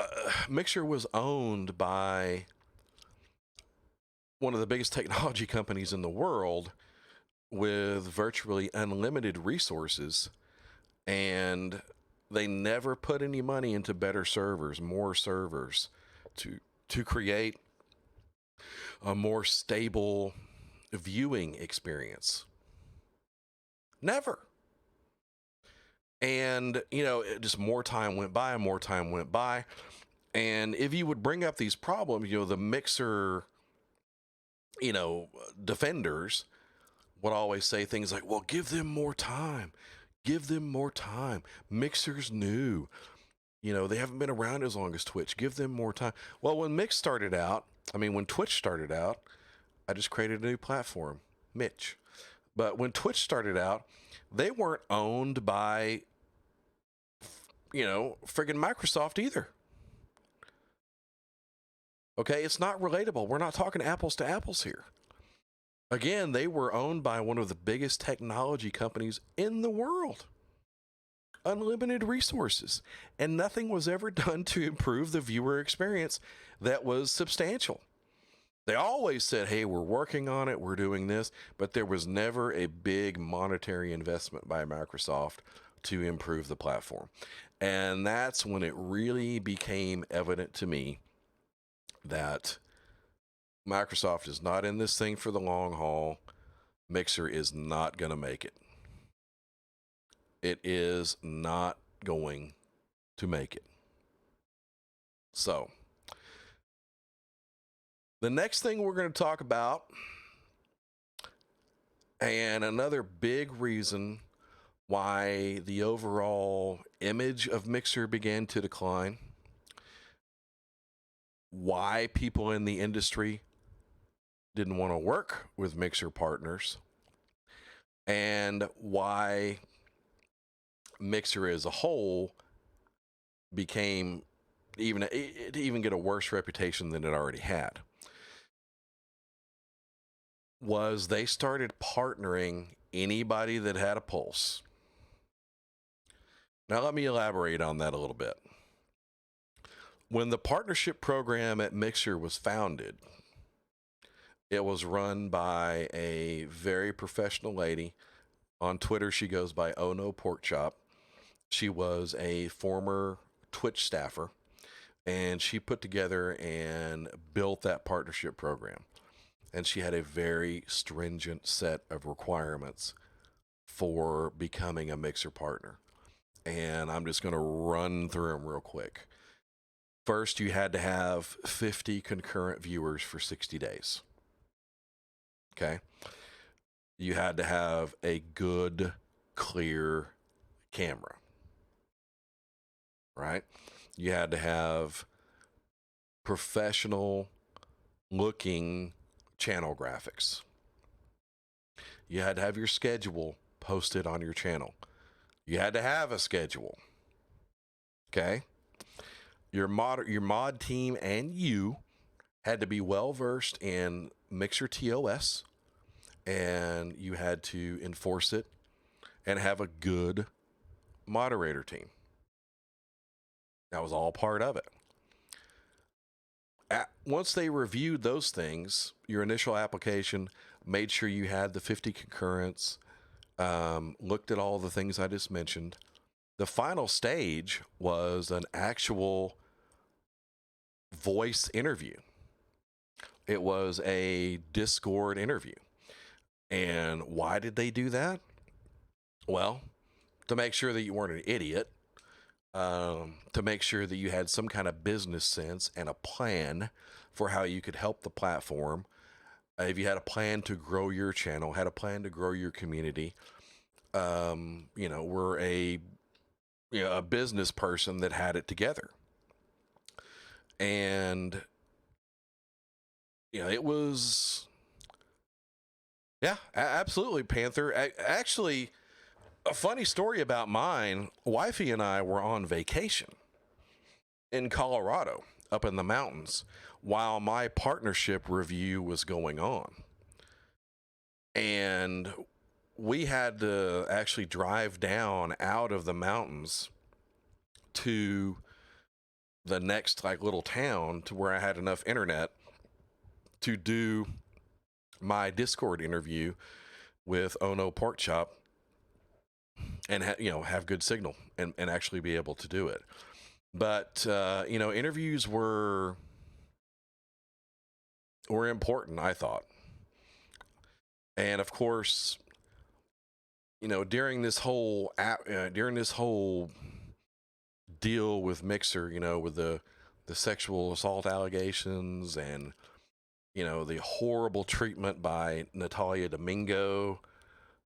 Mixer was owned by one of the biggest technology companies in the world with virtually unlimited resources, and they never put any money into better servers, more servers, to create a more stable viewing experience. Never. And, you know, just more time went by and more time went by. And if you would bring up these problems, you know, the Mixer, you know, defenders would always say things like, well, give them more time. Give them more time. Mixer's new. You know, they haven't been around as long as Twitch. Give them more time. Well, when Twitch started out, I just created a new platform, Mitch. But when Twitch started out, they weren't owned by, you know, friggin' Microsoft either. Okay, it's not relatable. We're not talking apples to apples here. Again, they were owned by one of the biggest technology companies in the world. Unlimited resources. And nothing was ever done to improve the viewer experience that was substantial. They always said, hey, we're working on it, we're doing this, but there was never a big monetary investment by Microsoft to improve the platform. And that's when it really became evident to me that Microsoft is not in this thing for the long haul. Mixer is not going to make it. It is not going to make it. So, the next thing we're going to talk about, and another big reason why the overall image of Mixer began to decline, why people in the industry didn't want to work with Mixer partners, and why Mixer as a whole became it even get a worse reputation than it already had, was they started partnering anybody that had a pulse. Now let me elaborate on that a little bit. When the partnership program at Mixer was founded, it was run by a very professional lady. On Twitter, she goes by Oh No Pork Chop. She was a former Twitch staffer, and she put together and built that partnership program. And she had a very stringent set of requirements for becoming a Mixer partner. And I'm just going to run through them real quick. First, you had to have 50 concurrent viewers for 60 days. Okay. You had to have a good, clear camera. Right? You had to have professional looking channel graphics. You had to have your schedule posted on your channel. You had to have a schedule. Okay? Your mod team and you had to be well versed in Mixer TOS, and you had to enforce it and have a good moderator team. That was all part of it. Once they reviewed those things, your initial application, made sure you had the 50 concurrents, looked at all the things I just mentioned. The final stage was an actual voice interview. It was a Discord interview. And why did they do that? Well, to make sure that you weren't an idiot, to make sure that you had some kind of business sense and a plan for how you could help the platform, if you had a plan to grow your channel, had a plan to grow your community, were a business person that had it together. And, it was, yeah, absolutely, Panther. Actually, a funny story about mine, wifey and I were on vacation in Colorado, up in the mountains, while my partnership review was going on. And we had to actually drive down out of the mountains to the next little town to where I had enough internet to do my Discord interview with Ono Pork Chop and have good signal and actually be able to do it. But interviews were important, I thought. And of course, during this whole deal with Mixer, with the sexual assault allegations and the horrible treatment by Natalia Domingo,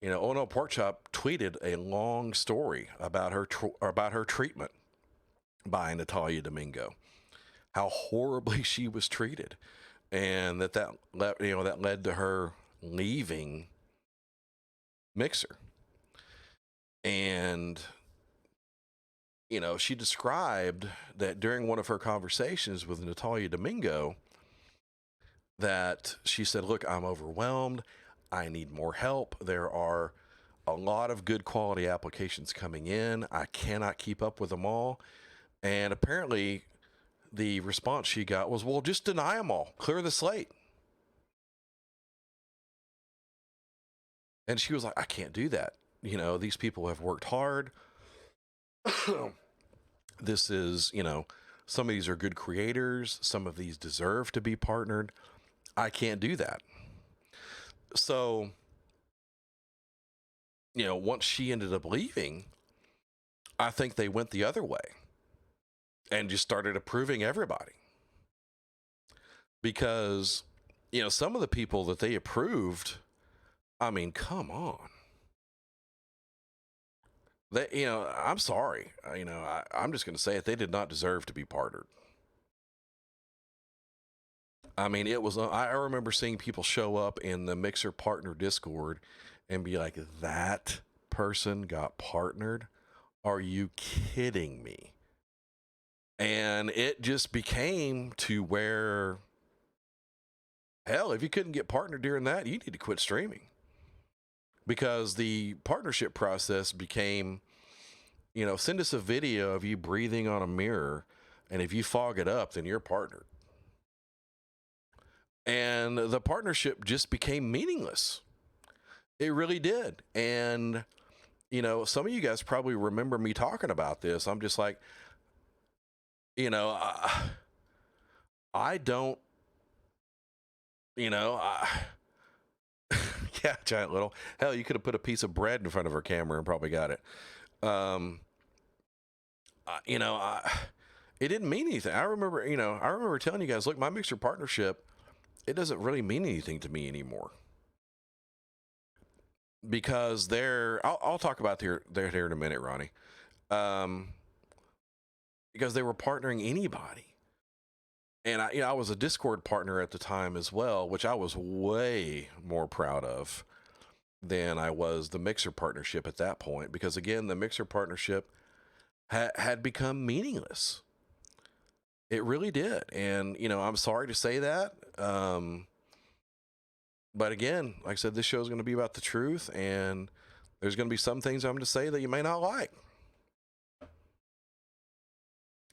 Ono Pork Chop tweeted a long story about her treatment by Natalia Domingo, how horribly she was treated, and that led to her leaving Mixer. And she described that during one of her conversations with Natalia Domingo, that she said, look, I'm overwhelmed. I need more help. There are a lot of good quality applications coming in. I cannot keep up with them all. And apparently the response she got was, well, just deny them all. Clear the slate. And she was like, I can't do that. These people have worked hard. This is, some of these are good creators. Some of these deserve to be partnered. I can't do that. So, once she ended up leaving, I think they went the other way and just started approving everybody. Because, some of the people that they approved, I mean, come on. They, I'm sorry. I'm just going to say it. They did not deserve to be partnered. I mean, it was, I remember seeing people show up in the Mixer partner Discord and be like, that person got partnered? Are you kidding me? And it just became to where, hell, if you couldn't get partnered during that, you need to quit streaming. Because the partnership process became, send us a video of you breathing on a mirror, and if you fog it up, then you're partnered. And the partnership just became meaningless. It really did. And, some of you guys probably remember me talking about this. I'm just like, I don't, yeah, Giant Little. Hell, you could have put a piece of bread in front of her camera and probably got it. It didn't mean anything. I remember telling you guys, look, my Mixer partnership, it doesn't really mean anything to me anymore. Because I'll talk about there in a minute, Ronnie. Because they were partnering anybody. And I was a Discord partner at the time as well, which I was way more proud of than I was the Mixer partnership at that point. Because again, the Mixer partnership had become meaningless. It really did. And, I'm sorry to say that. But again, like I said, this show is going to be about the truth, and there's going to be some things I'm going to say that you may not like.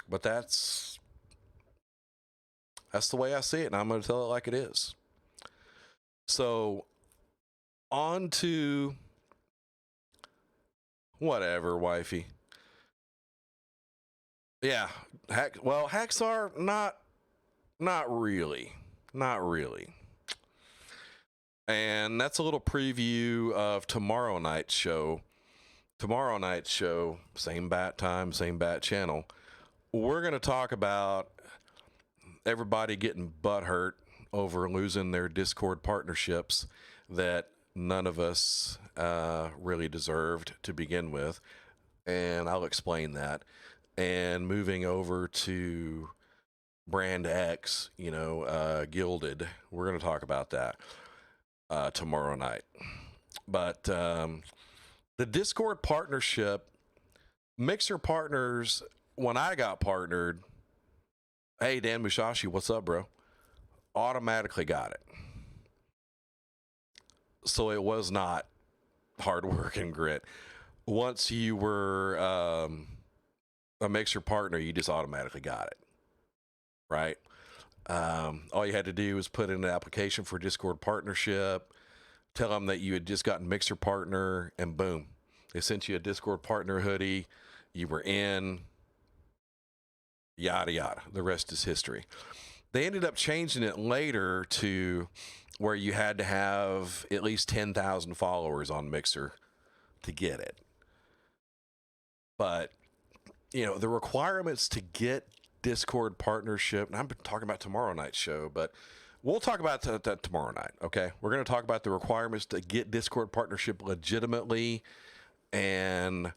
But that's the way I see it, and I'm going to tell it like it is. So, on to whatever, wifey. Yeah, Haxar, not really. Not really. And that's a little preview of tomorrow night's show. Tomorrow night's show, same bat time, same bat channel. We're going to talk about everybody getting butthurt over losing their Discord partnerships that none of us really deserved to begin with. And I'll explain that. And moving over to Brand X, Gilded, we're going to talk about that tomorrow night. But the Discord partnership, Mixer partners, when I got partnered, hey, Dan Mushashi, what's up, bro? Automatically got it. So it was not hard work and grit. Once you were a Mixer partner, you just automatically got it, right? All you had to do was put in an application for Discord partnership, tell them that you had just gotten Mixer partner, and boom, they sent you a Discord partner hoodie. You were in, yada, yada. The rest is history. They ended up changing it later to where you had to have at least 10,000 followers on Mixer to get it. But, the requirements to get Discord partnership, and I'm talking about tomorrow night's show, but we'll talk about that tomorrow night, okay? We're going to talk about the requirements to get Discord partnership legitimately and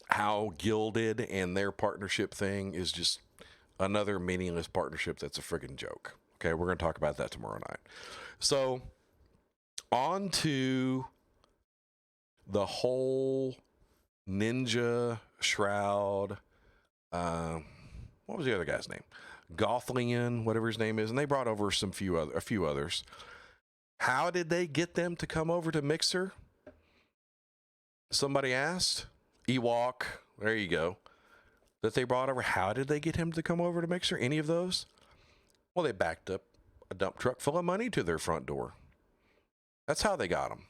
how Gilded and their partnership thing is just another meaningless partnership that's a friggin' joke. Okay, we're going to talk about that tomorrow night. So, on to the whole Ninja Shroud. What was the other guy's name? Gothlian, whatever his name is, and they brought over a few others. How did they get them to come over to Mixer? Somebody asked. Ewok, there you go. That they brought over. How did they get him to come over to Mixer? Any of those? Well, they backed up a dump truck full of money to their front door. That's how they got him.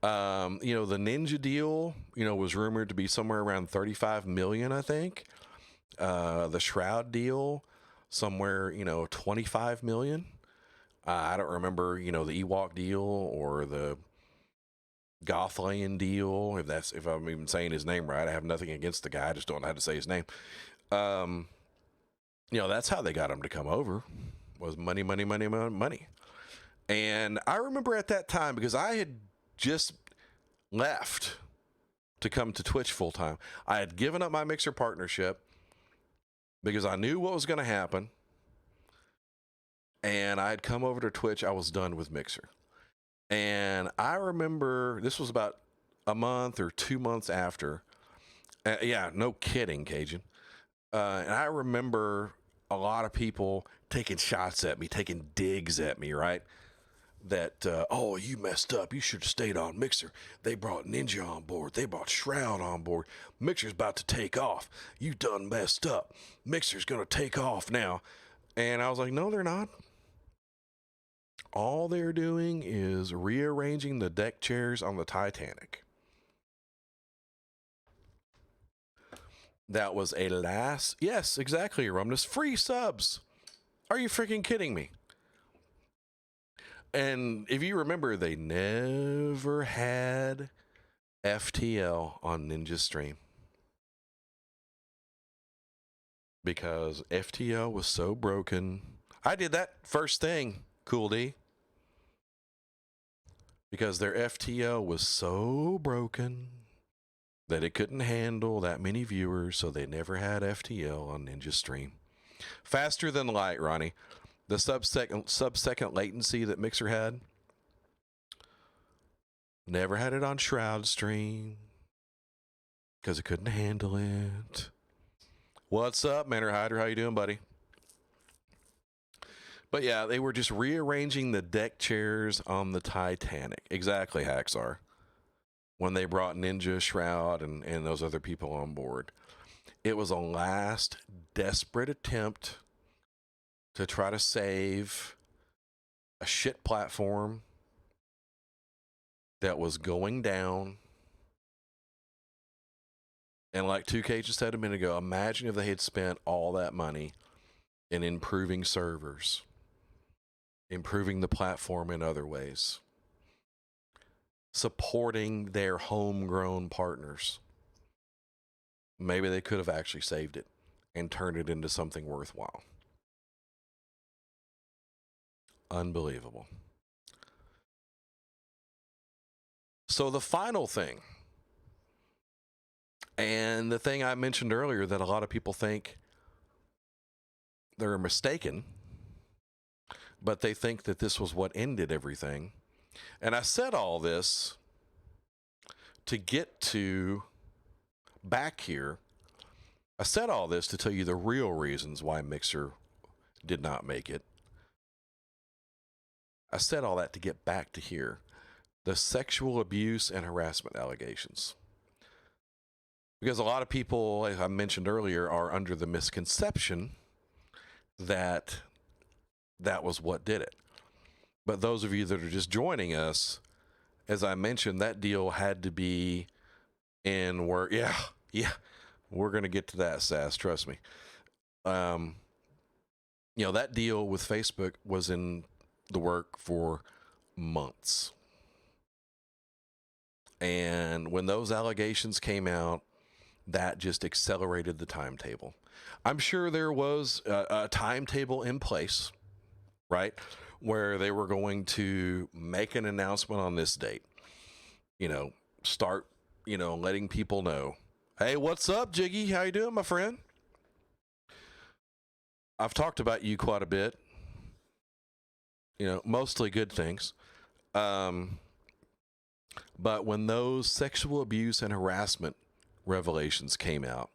The Ninja deal, was rumored to be somewhere around 35 million, I think. The Shroud deal, somewhere, 25 million. I don't remember, the Ewok deal or the Gothlian deal, if I'm even saying his name right. I have nothing against the guy. I just don't know how to say his name. That's how they got him to come over, was money, money, money, money. And I remember at that time, because I had just left to come to Twitch full time. I had given up my Mixer partnership because I knew what was going to happen. And I had come over to Twitch. I was done with Mixer. And I remember this was about a month or 2 months after. Yeah, no kidding, Cajun. And I remember a lot of people taking shots at me, taking digs at me, right? That, oh, you messed up. You should have stayed on Mixer. They brought Ninja on board. They brought Shroud on board. Mixer's about to take off. You done messed up. Mixer's going to take off now. And I was like, no, they're not. All they're doing is rearranging the deck chairs on the Titanic. That was a last... Yes, exactly, Rumnus. Free subs. Are you freaking kidding me? And if you remember, they never had FTL on Ninja Stream. Because FTL was so broken. I did that first thing, Cool D. Because their FTL was so broken that it couldn't handle that many viewers, so they never had FTL on Ninja Stream. Faster than light, Ronnie. The sub-second latency that Mixer had, never had it on Shroud Stream because it couldn't handle it. What's up, Manor Hyder? How you doing, buddy? But yeah, they were just rearranging the deck chairs on the Titanic. Exactly, Haxar. When they brought Ninja, Shroud, and those other people on board. It was a last desperate attempt to try to save a shit platform that was going down. And like 2K just said a minute ago, imagine if they had spent all that money in improving servers, improving the platform in other ways, supporting their homegrown partners. Maybe they could have actually saved it. and turn it into something worthwhile. Unbelievable. So the final thing, and the thing I mentioned earlier that a lot of people think they're mistaken, but they think that this was what ended everything. And I said all this to get to back here. I said all this to tell you the real reasons why Mixer did not make it. I said all that to get back to here. The sexual abuse and harassment allegations. Because a lot of people, as I mentioned earlier, are under the misconception that that was what did it. But those of you that are just joining us, as I mentioned, that deal had to be in work. Yeah, we're going to get to that, Sass, trust me. That deal with Facebook was in the work for months. And when those allegations came out, that just accelerated the timetable. I'm sure there was a timetable in place, right, where they were going to make an announcement on this date. Start, letting people know, hey, what's up, Jiggy? How you doing, my friend? I've talked about you quite a bit. Mostly good things. But when those sexual abuse and harassment revelations came out,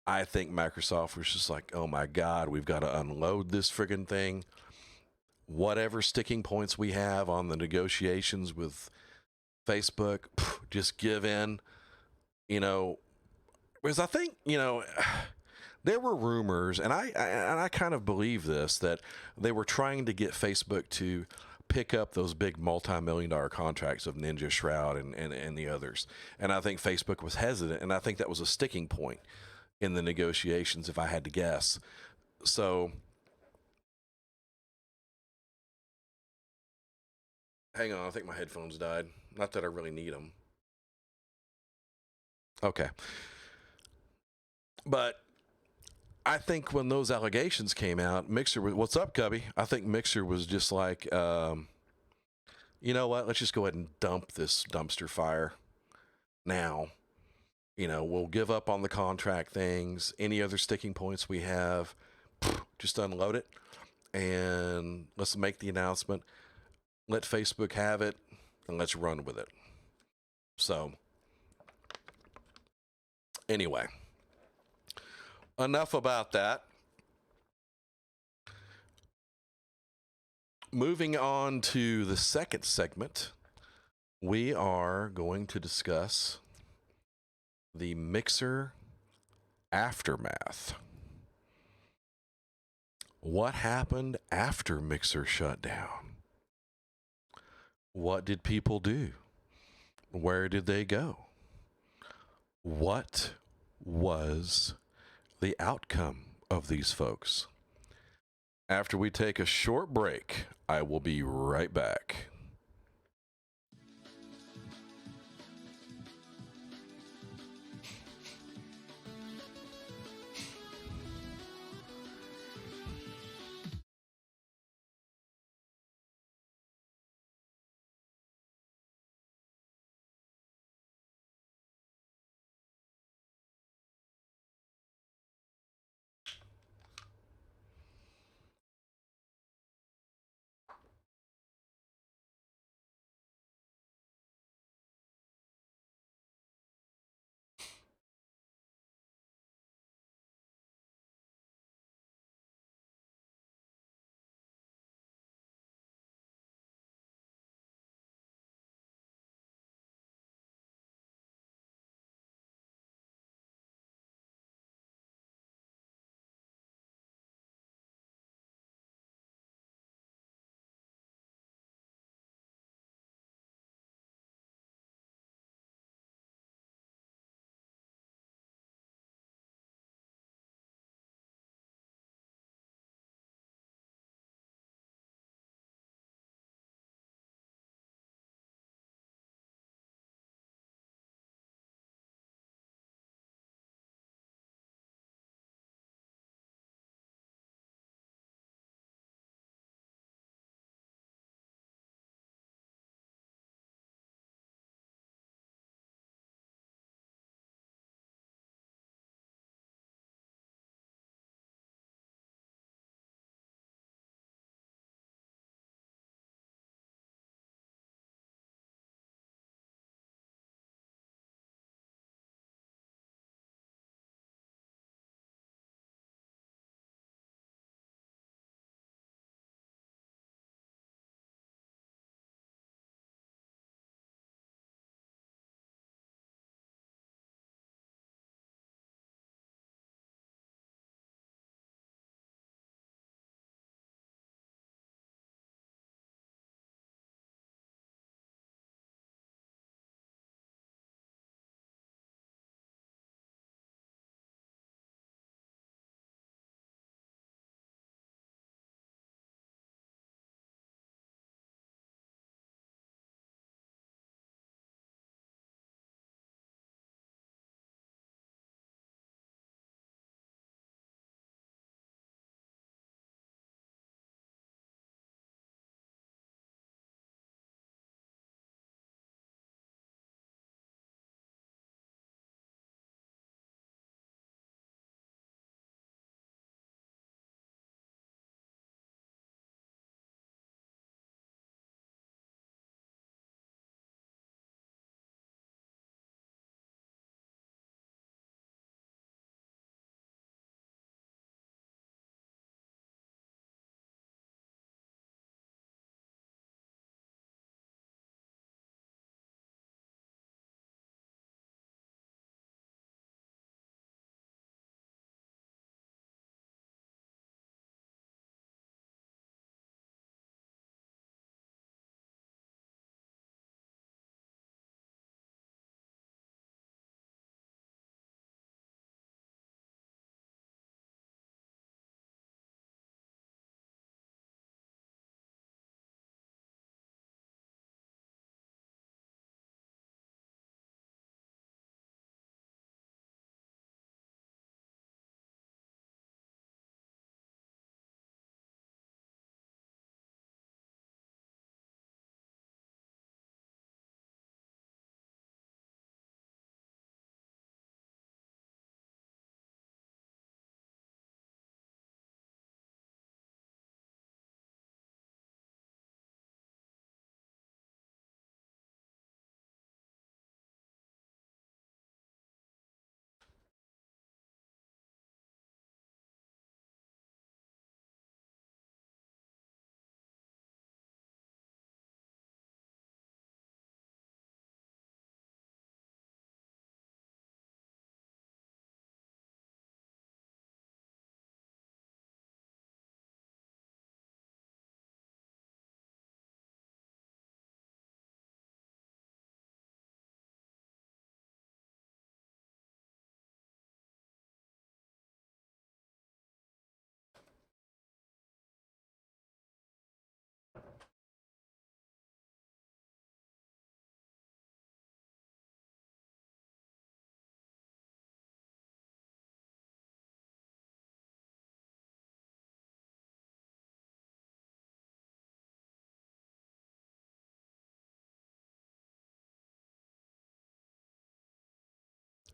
I think Microsoft was just like, oh my God, we've got to unload this friggin' thing. Whatever sticking points we have on the negotiations with Facebook, just give in, because I think, there were rumors, and I kind of believe this, that they were trying to get Facebook to pick up those big multi-million-dollar contracts of Ninja Shroud and the others. And I think Facebook was hesitant, and I think that was a sticking point in the negotiations, if I had to guess. So, hang on, I think my headphones died. Not that I really need them. Okay. But I think when those allegations came out, Mixer was, what's up, Cubby? I think Mixer was just like, you know what? Let's just go ahead and dump this dumpster fire now. We'll give up on the contract things. Any other sticking points we have, just unload it. And let's make the announcement. Let Facebook have it, and let's run with it. So, anyway, enough about that. Moving on to the second segment, we are going to discuss the Mixer aftermath. What happened after Mixer shut down? What did people do? Where did they go? What was the outcome of these folks? After we take a short break, I will be right back.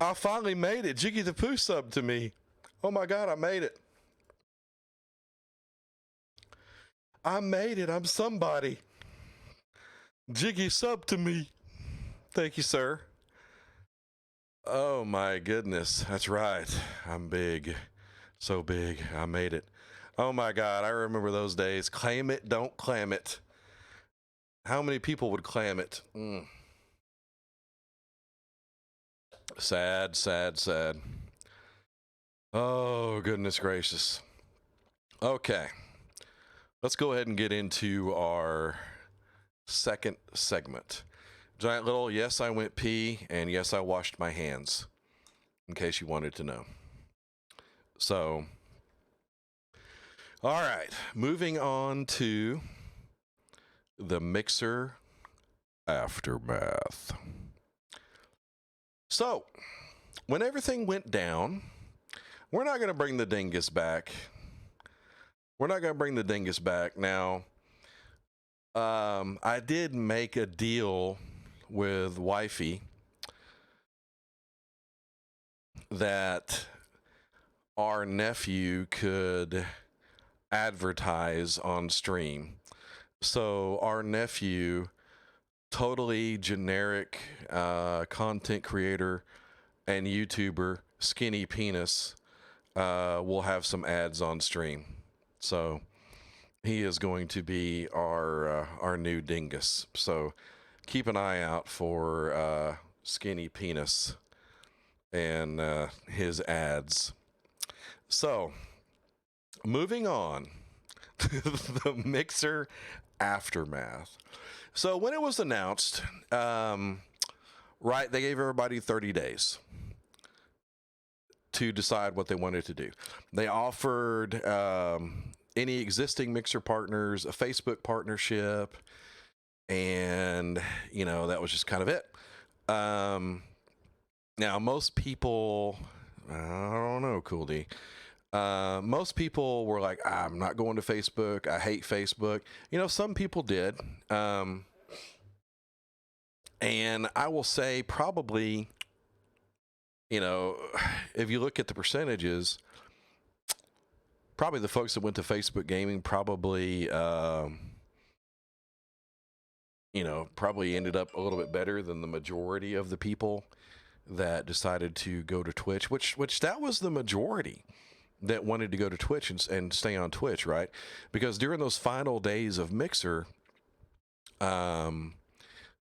I finally made it. Jiggy the Pooh subbed to me. Oh my God, I made it. I made it. I'm somebody. Jiggy subbed to me. Thank you, sir. Oh my goodness. That's right. I'm big. So big. I made it. Oh my God. I remember those days. Claim it, don't clam it. How many people would clam it? Sad, sad, sad. Oh, goodness gracious. Okay. Let's go ahead and get into our second segment. Giant Little, yes, I went pee, and yes, I washed my hands, in case you wanted to know. So, all right, moving on to the Mixer aftermath. So, when everything went down, we're not going to bring the dingus back. We're not going to bring the dingus back. Now, I did make a deal with Wifey that our nephew could advertise on stream. So our nephew, totally generic content creator and YouTuber, Skinny Penis, will have some ads on stream. So he is going to be our new dingus. So keep an eye out for Skinny Penis and his ads. So, moving on to the Mixer aftermath. So, when it was announced, right, they gave everybody 30 days to decide what they wanted to do. They offered any existing Mixer partners a Facebook partnership, and that was just kind of it. Now most people, I don't know, Cool D, most people were like, I'm not going to Facebook, I hate Facebook. Some people did, and I will say probably, if you look at the percentages, probably the folks that went to Facebook gaming probably probably ended up a little bit better than the majority of the people that decided to go to Twitch, which that was the majority that wanted to go to Twitch and stay on Twitch, right? Because during those final days of Mixer,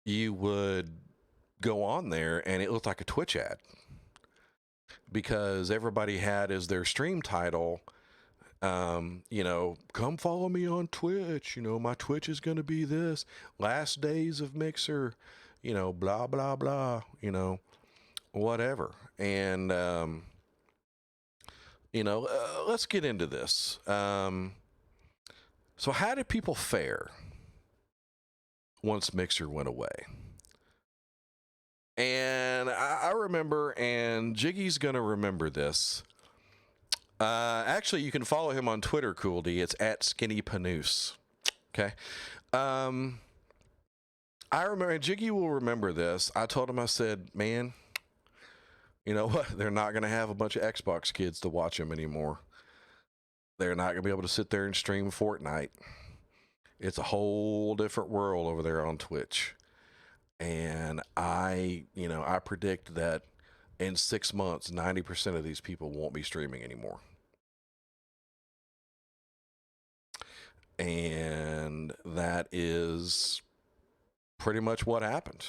you would go on there and it looked like a Twitch ad because everybody had as their stream title, come follow me on Twitch. My Twitch is going to be this. Last days of Mixer, blah, blah, blah, whatever. And, let's get into this. So how did people fare once Mixer went away? And I remember, and Jiggy's going to remember this. Actually, you can follow him on Twitter, Cool D. It's @SkinnyPanoose. Okay. I remember, and Jiggy will remember this. I told him, I said, man, you know what? They're not going to have a bunch of Xbox kids to watch them anymore. They're not going to be able to sit there and stream Fortnite. It's a whole different world over there on Twitch. And I predict that in 6 months, 90% of these people won't be streaming anymore. And that is pretty much what happened.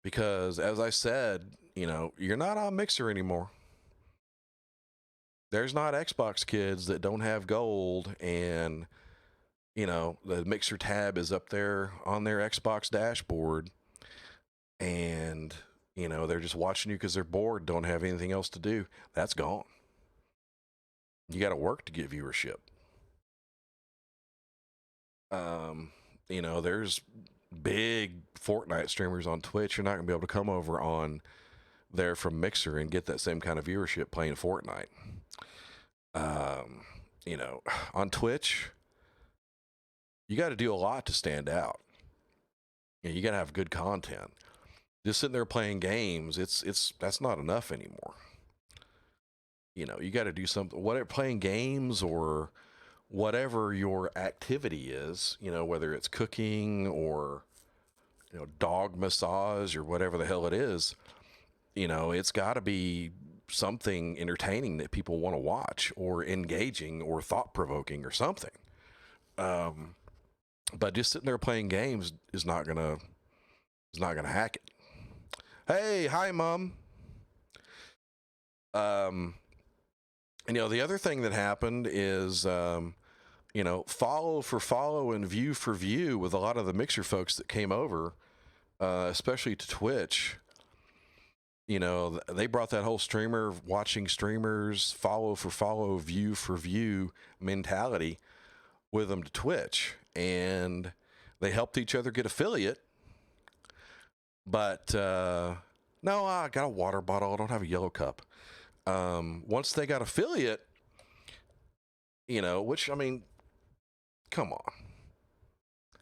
Because as I said, you're not on Mixer anymore. There's not Xbox kids that don't have gold and, the Mixer tab is up there on their Xbox dashboard and, they're just watching you because they're bored, don't have anything else to do. That's gone. You got to work to get viewership. There's big Fortnite streamers on Twitch. You're not going to be able to come over on there from Mixer and get that same kind of viewership playing Fortnite. On Twitch, you got to do a lot to stand out. You got to have good content. Just sitting there playing games, that's not enough anymore. You know, you got to do something. Whatever, playing games or whatever your activity is, you know, whether it's cooking or, you know, dog massage or whatever the hell it is, you know, it's got to be something entertaining that people want to watch or engaging or thought provoking or something. But just sitting there playing games is not gonna hack it. Hey, hi, Mom. And, you know, the other thing that happened is, you know, follow for follow and view for view with a lot of the Mixer folks that came over, especially to Twitch. You know, they brought that whole streamer watching streamers, follow for follow, view for view mentality with them to Twitch. And they helped each other get affiliate. But, no, I got a water bottle. I don't have a yellow cup. Once they got affiliate, you know, which, I mean, come on.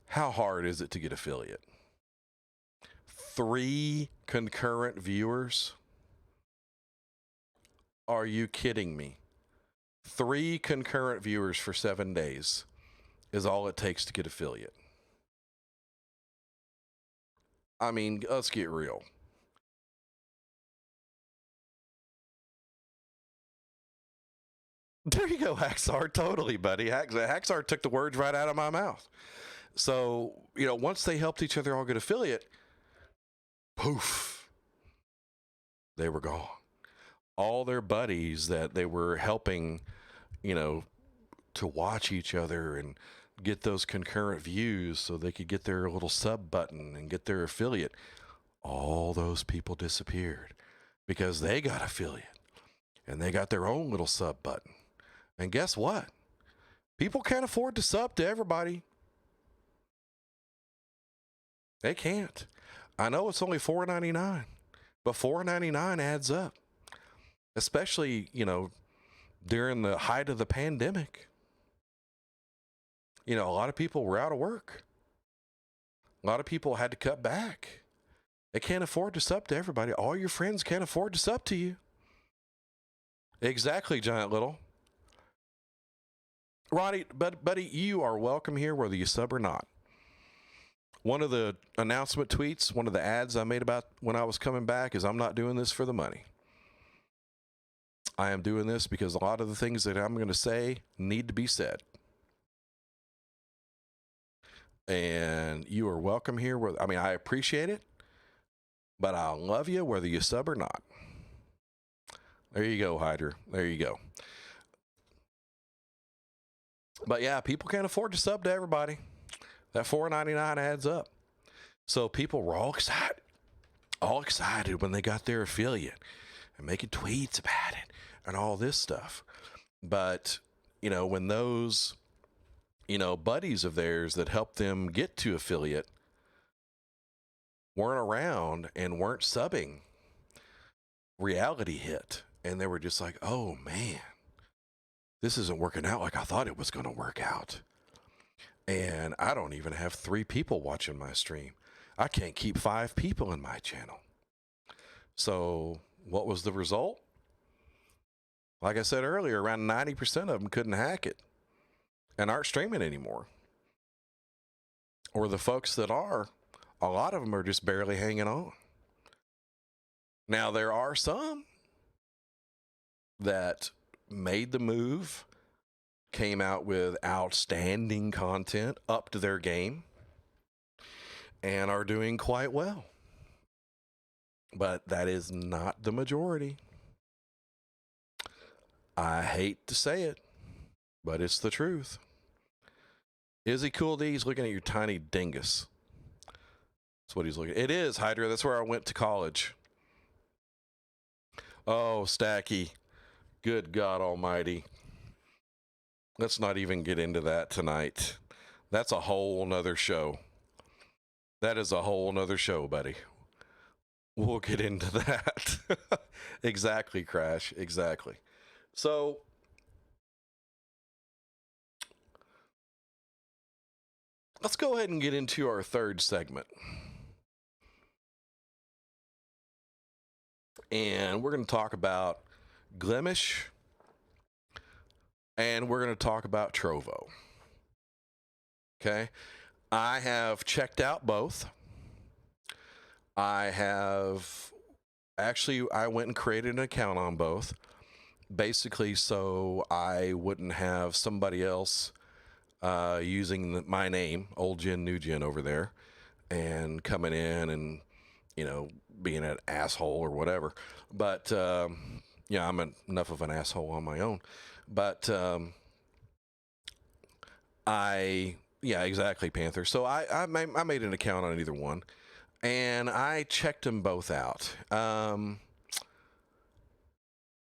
How hard is it to get affiliate? 3 concurrent viewers? Are you kidding me? 3 concurrent viewers for 7 days is all it takes to get affiliate. I mean, let's get real. There you go, Haxar. Totally, buddy. Haxar took the words right out of my mouth. So, you know, once they helped each other all get affiliate, poof, they were gone. All their buddies that they were helping, you know, to watch each other and get those concurrent views so they could get their little sub button and get their affiliate, all those people disappeared because they got affiliate and they got their own little sub button. And guess what? People can't afford to sub to everybody. They can't. I know it's only $4.99, but $4.99 adds up, especially, you know, during the height of the pandemic. You know, a lot of people were out of work. A lot of people had to cut back. They can't afford to sub to everybody. All your friends can't afford to sub to you. Exactly, Giant Little. Ronnie, buddy, you are welcome here whether you sub or not. One of the announcement tweets, one of the ads I made about when I was coming back is I'm not doing this for the money. I am doing this because a lot of the things that I'm going to say need to be said. And you are welcome here. I mean, I appreciate it, but I love you whether you sub or not. There you go, Hydra. There you go. But yeah, people can't afford to sub to everybody. That $4.99 adds up. So people were all excited when they got their affiliate and making tweets about it and all this stuff. But, you know, when those, you know, buddies of theirs that helped them get to affiliate weren't around and weren't subbing, reality hit. And they were just like, oh man, this isn't working out like I thought it was going to work out. And I don't even have 3 people watching my stream. I can't keep 5 people in my channel. So what was the result? Like I said earlier, around 90% of them couldn't hack it and aren't streaming anymore. Or the folks that are, a lot of them are just barely hanging on. Now, there are some that made the move, came out with outstanding content, upped their game, and are doing quite well. But that is not the majority. I hate to say it, but it's the truth. Izzy Cool D's looking at your tiny dingus. That's what he's looking at. It is, Hydra. That's where I went to college. Oh, Stacky. Good God Almighty. Let's not even get into that tonight. That's a whole nother show. That is a whole nother show, buddy. We'll get into that. Exactly, Crash. Exactly. So, let's go ahead and get into our third segment. and we're going to talk about Glimesh, and we're going to talk about Trovo. Okay, I have checked out both. I went and created an account on both, basically so I wouldn't have somebody else using my name, old gen, new gen over there, and coming in and, being an asshole or whatever. But, I'm enough of an asshole on my own. But yeah, exactly, Panther. So I made an account on either one, and I checked them both out.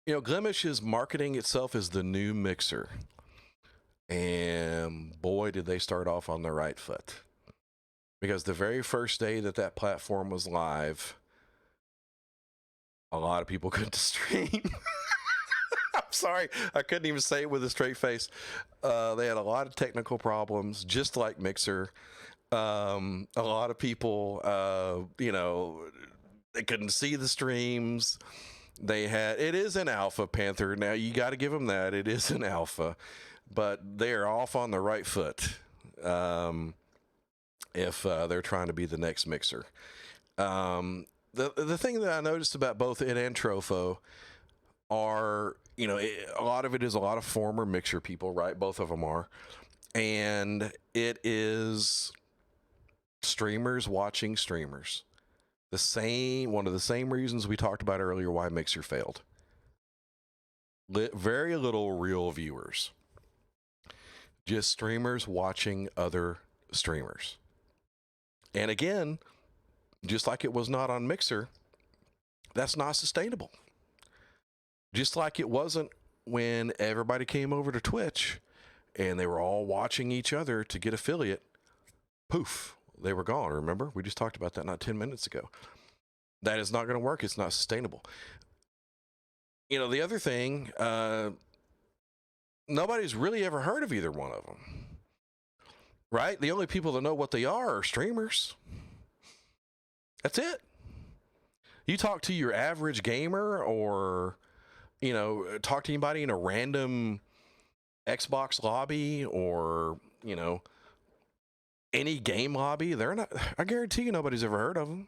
Glimesh is marketing itself as the new mixer. And boy, did they start off on the right foot. Because the very first day that platform was live, a lot of people couldn't stream. I'm sorry, I couldn't even say it with a straight face. They had a lot of technical problems, just like Mixer. A lot of people, they couldn't see the streams. It is an alpha, Panther. Now, you got to give them that. It is an alpha. But they are off on the right foot if they're trying to be the next Mixer. The thing that I noticed about both it and Trovo are, a lot of it is a lot of former Mixer people, right? Both of them are. And it is streamers watching streamers. One of the same reasons we talked about earlier why Mixer failed. Very little real viewers. Just streamers watching other streamers. And again, just like it was not on Mixer, that's not sustainable. Just like it wasn't when everybody came over to Twitch and they were all watching each other to get affiliate. Poof, they were gone. Remember? We just talked about that not 10 minutes ago. That is not going to work. It's not sustainable. The other thing, nobody's really ever heard of either one of them, right? The only people that know what they are streamers. That's it. You talk to your average gamer or, talk to anybody in a random Xbox lobby or, any game lobby. I guarantee you nobody's ever heard of them.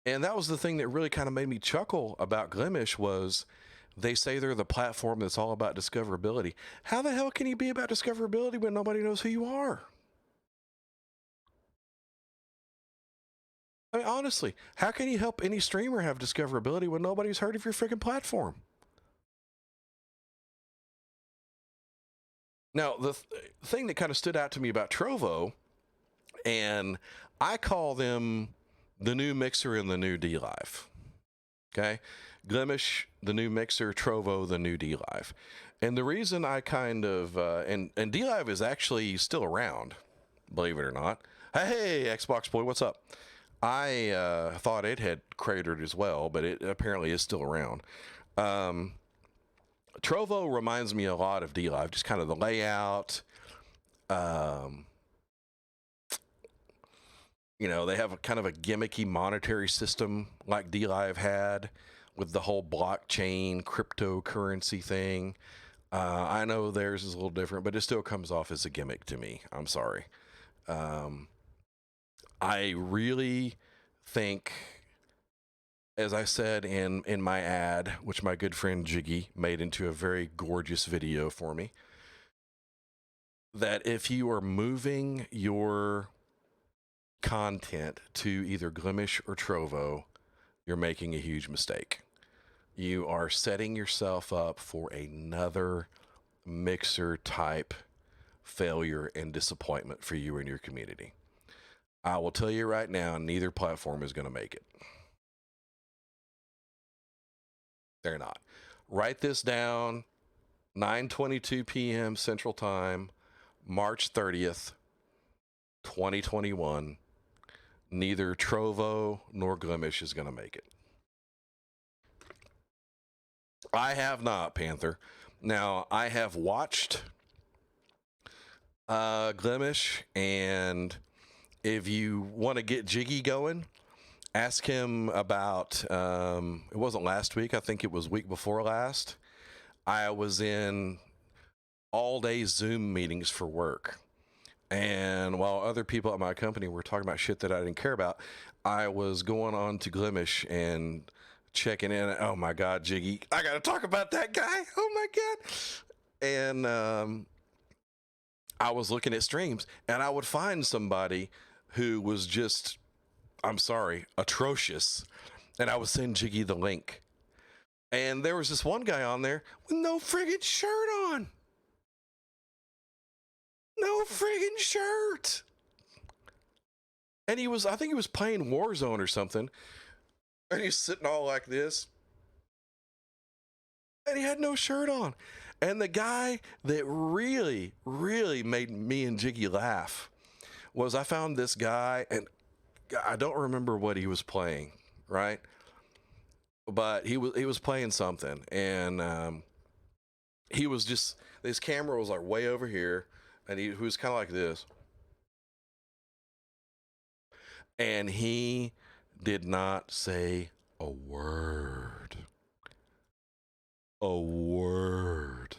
And that was the thing that really kind of made me chuckle about Glimesh was they say they're the platform that's all about discoverability. How the hell can you be about discoverability when nobody knows who you are? I mean, honestly, how can you help any streamer have discoverability when nobody's heard of your freaking platform? Now, the thing that kind of stood out to me about Trovo, and I call them the new Mixer and the new D-Live. Okay? Glimesh, the new Mixer, Trovo, the new D-Live. And the reason I kind of, and D-Live is actually still around, believe it or not. Hey, Xbox Boy, what's up? I thought it had cratered as well, but it apparently is still around. Trovo reminds me a lot of D-Live, just kind of the layout. They have a kind of a gimmicky monetary system like D-Live had with the whole blockchain cryptocurrency thing. I know theirs is a little different, but it still comes off as a gimmick to me. I'm sorry. I really think, as I said in my ad, which my good friend Jiggy made into a very gorgeous video for me, that if you are moving your content to either Glimesh or Trovo, you're making a huge mistake. You are setting yourself up for another Mixer type failure and disappointment for you and your community. I will tell you right now, neither platform is going to make it. They're not. Write this down, 9:22 p.m. Central Time, March 30th, 2021. Neither Trovo nor Glimesh is going to make it. I have not, Panther. Now, I have watched Glimesh, and if you want to get jiggy going, Ask him about, it wasn't last week. I think it was week before last. I was in all day Zoom meetings for work. And while other people at my company were talking about shit that I didn't care about, I was going on to Glimesh and checking in. Oh my God, Jiggy, I got to talk about that guy. Oh my God. And I was looking at streams and I would find somebody who was just, I'm sorry, atrocious. And I would send Jiggy the link. And there was this one guy on there with no friggin' shirt on. No friggin' shirt. And I think he was playing Warzone or something. And he's sitting all like this. And he had no shirt on. And the guy that really, really made me and Jiggy laugh was I found this guy, and I don't remember what he was playing, right? But he was playing something. And he was just, his camera was like way over here. And he was kind of like this. And he did not say a word. A word.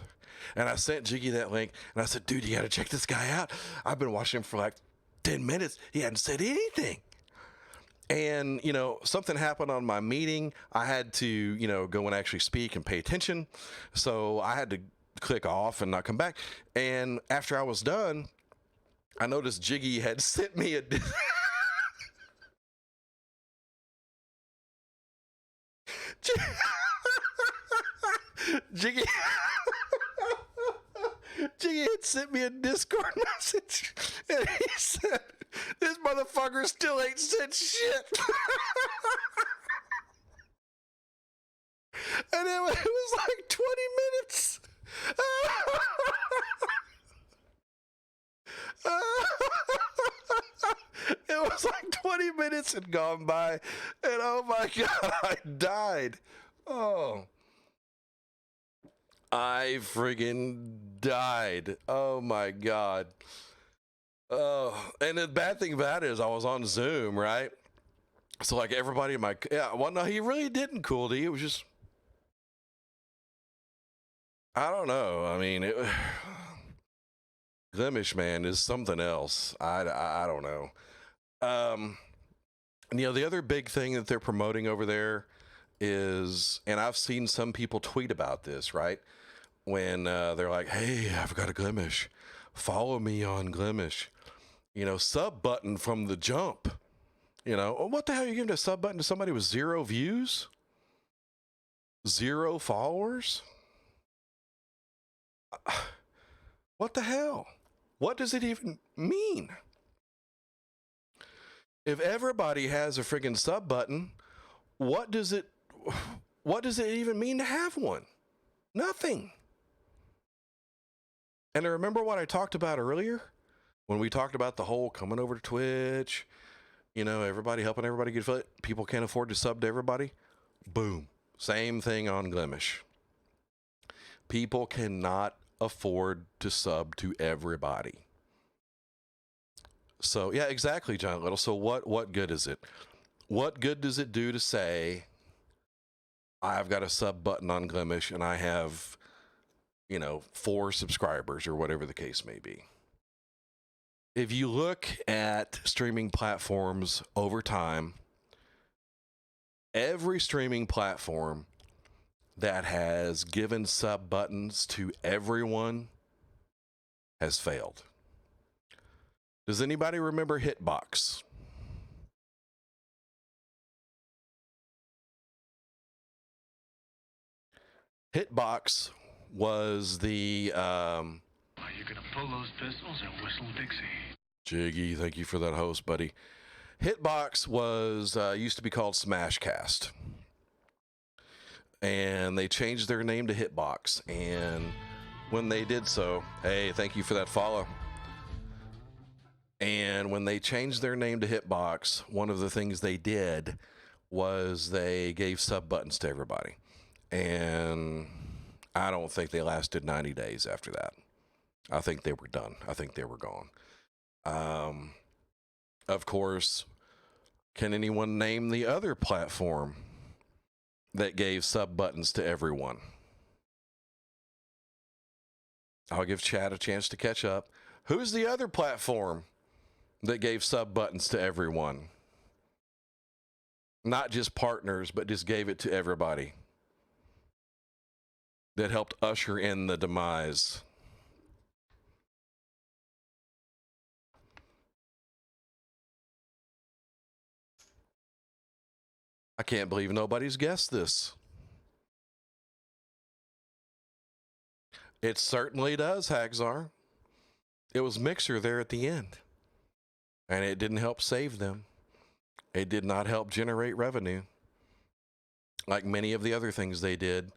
And I sent Jiggy that link. And I said, dude, you got to check this guy out. I've been watching him for like 10 minutes. He hadn't said anything. And, you know, something happened on my meeting. I had to, you know, go and actually speak and pay attention. So I had to click off and not come back. And after I was done, I noticed Jiggy had sent me a Jiggy had sent me a Discord message and he said, this motherfucker still ain't said shit. And it was like 20 minutes. It was like 20 minutes had gone by, and oh my God, I died. Oh, I friggin' died. Oh my God. Oh, and the bad thing about it is I was on Zoom, right? So like everybody in well, no, he really didn't, Cool D. It was just, I don't know. I mean, Glimesh, man, is something else. I don't know. You know, the other big thing that they're promoting over there is, and I've seen some people tweet about this, right? When they're like, hey, I've got a Glimesh. Follow me on Glimesh. You know, sub button from the jump. You know, what the hell are you giving a sub button to somebody with 0 views? 0 followers? What the hell? What does it even mean? If everybody has a friggin' sub button, what does it even mean to have one? Nothing. And I remember what I talked about earlier when we talked about the whole coming over to Twitch, you know, everybody helping everybody get fit. People can't afford to sub to everybody. Boom. Same thing on Glimesh. People cannot afford to sub to everybody. So yeah, exactly, John Little. So what good is it? What good does it do to say I've got a sub button on Glimesh and I have, you know, 4 subscribers or whatever the case may be? If you look at streaming platforms over time, every streaming platform that has given sub buttons to everyone has failed. Does anybody remember Hitbox? Hitbox was the Are you gonna pull those pistols or whistle Dixie? Jiggy, thank you for that host, buddy. Hitbox was used to be called Smashcast, and they changed their name to Hitbox. And when they did so, hey, thank you for that follow. And when they changed their name to Hitbox, one of the things they did was they gave sub buttons to everybody. And I don't think they lasted 90 days after that. I think they were done. I think they were gone. Of course, Can anyone name the other platform that gave sub buttons to everyone? I'll give Chad a chance to catch up. Who's the other platform that gave sub buttons to everyone? Not just partners, but just gave it to everybody. That helped usher in the demise. I can't believe nobody's guessed this. It certainly does, Hagzar. It was Mixer there at the end. And it didn't help save them. It did not help generate revenue. Like many of the other things they did,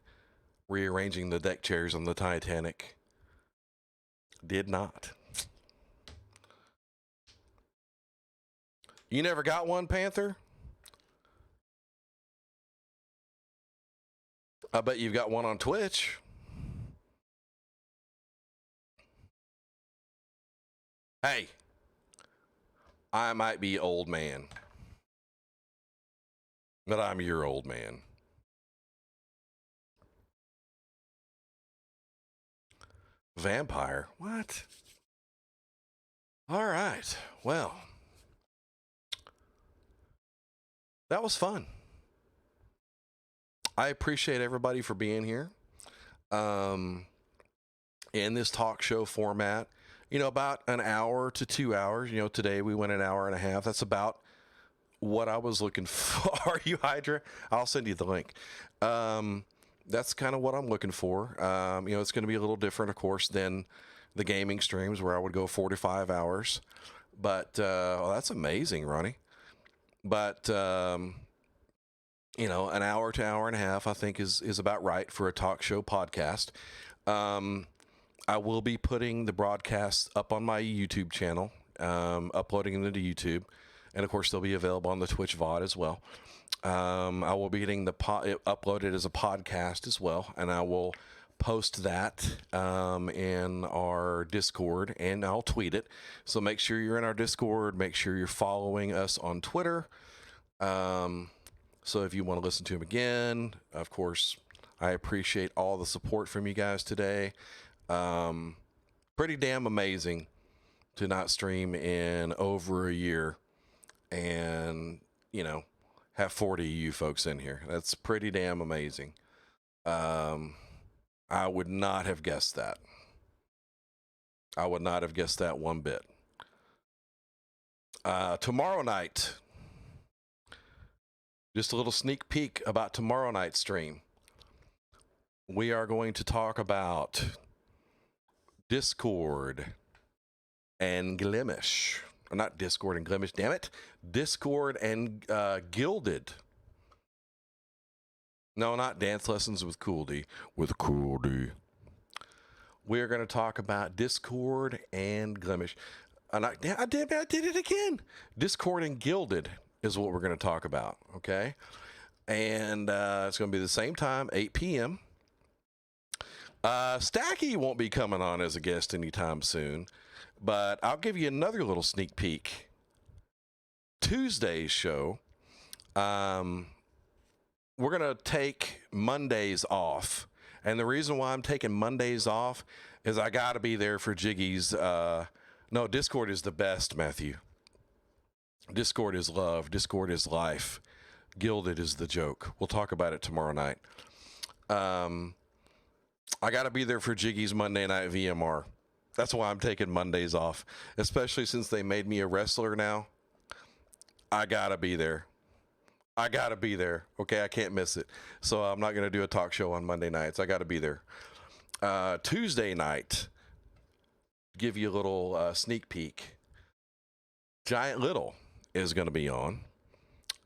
rearranging the deck chairs on the Titanic. Did not. You never got one, Panther? I bet you've got one on Twitch. Hey, I might be old man, but I'm your old man. Vampire? What? All right. Well, that was fun. I appreciate everybody for being here. In this talk show format, about an hour to 2 hours. Today we went an hour and a half. That's about what I was looking for. Are you Hydra? I'll send you the link. That's kind of what I'm looking for. It's going to be a little different, of course, than the gaming streams where I would go 45 hours. But that's amazing, Ronnie. But an hour to hour and a half, I think, is about right for a talk show podcast. I will be putting the broadcasts up on my YouTube channel, uploading them to YouTube. And, of course, they'll be available on the Twitch VOD as well. I will be getting it uploaded as a podcast as well. And I will post that in our Discord, and I'll tweet it. So make sure you're in our Discord. Make sure you're following us on Twitter. So if you want to listen to him again, of course, I appreciate all the support from you guys today. Pretty damn amazing to not stream in over a year and, have 40 of you folks in here. That's pretty damn amazing. I would not have guessed that. I would not have guessed that one bit. Tomorrow night, just a little sneak peek about tomorrow night's stream. We are going to talk about Discord and Glimesh. Not Discord and Glimesh, damn it. Discord and Gilded. No, not Dance Lessons with Cool D. With Cool D. We're going to talk about Discord and Glimesh. I did it again. Discord and Gilded is what we're going to talk about, okay? And it's going to be the same time, 8 p.m. Stacky won't be coming on as a guest anytime soon, but I'll give you another little sneak peek. Tuesday's show, we're going to take Mondays off. And the reason why I'm taking Mondays off is I got to be there for Jiggy's. No, Discord is the best, Matthew. Discord is love. Discord is life. Gilded is the joke. We'll talk about it tomorrow night. I got to be there for Jiggy's Monday Night VMR. That's why I'm taking Mondays off, especially since they made me a wrestler now. I got to be there. I got to be there. Okay, I can't miss it. So I'm not going to do a talk show on Monday nights. I got to be there. Tuesday night, give you a little sneak peek. Giant Little is going to be on.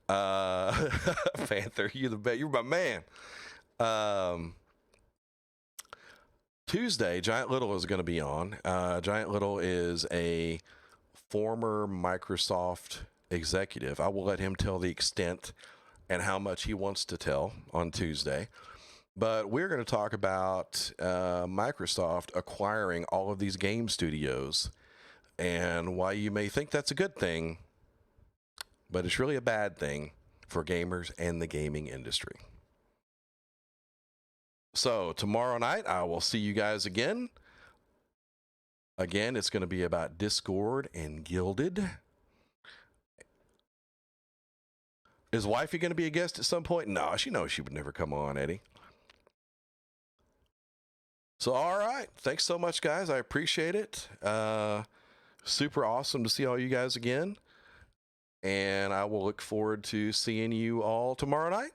Panther, you're my man. Tuesday, Giant Little is going to be on. Giant Little is a former Microsoft executive. I will let him tell the extent and how much he wants to tell on Tuesday. But we're going to talk about Microsoft acquiring all of these game studios and why you may think that's a good thing but it's really a bad thing for gamers and the gaming industry. So tomorrow night, I will see you guys again. Again, it's going to be about Discord and Gilded. Is Wifey going to be a guest at some point? No, she knows she would never come on, Eddie. So, all right. Thanks so much, guys. I appreciate it. Super awesome to see all you guys again. And I will look forward to seeing you all tomorrow night.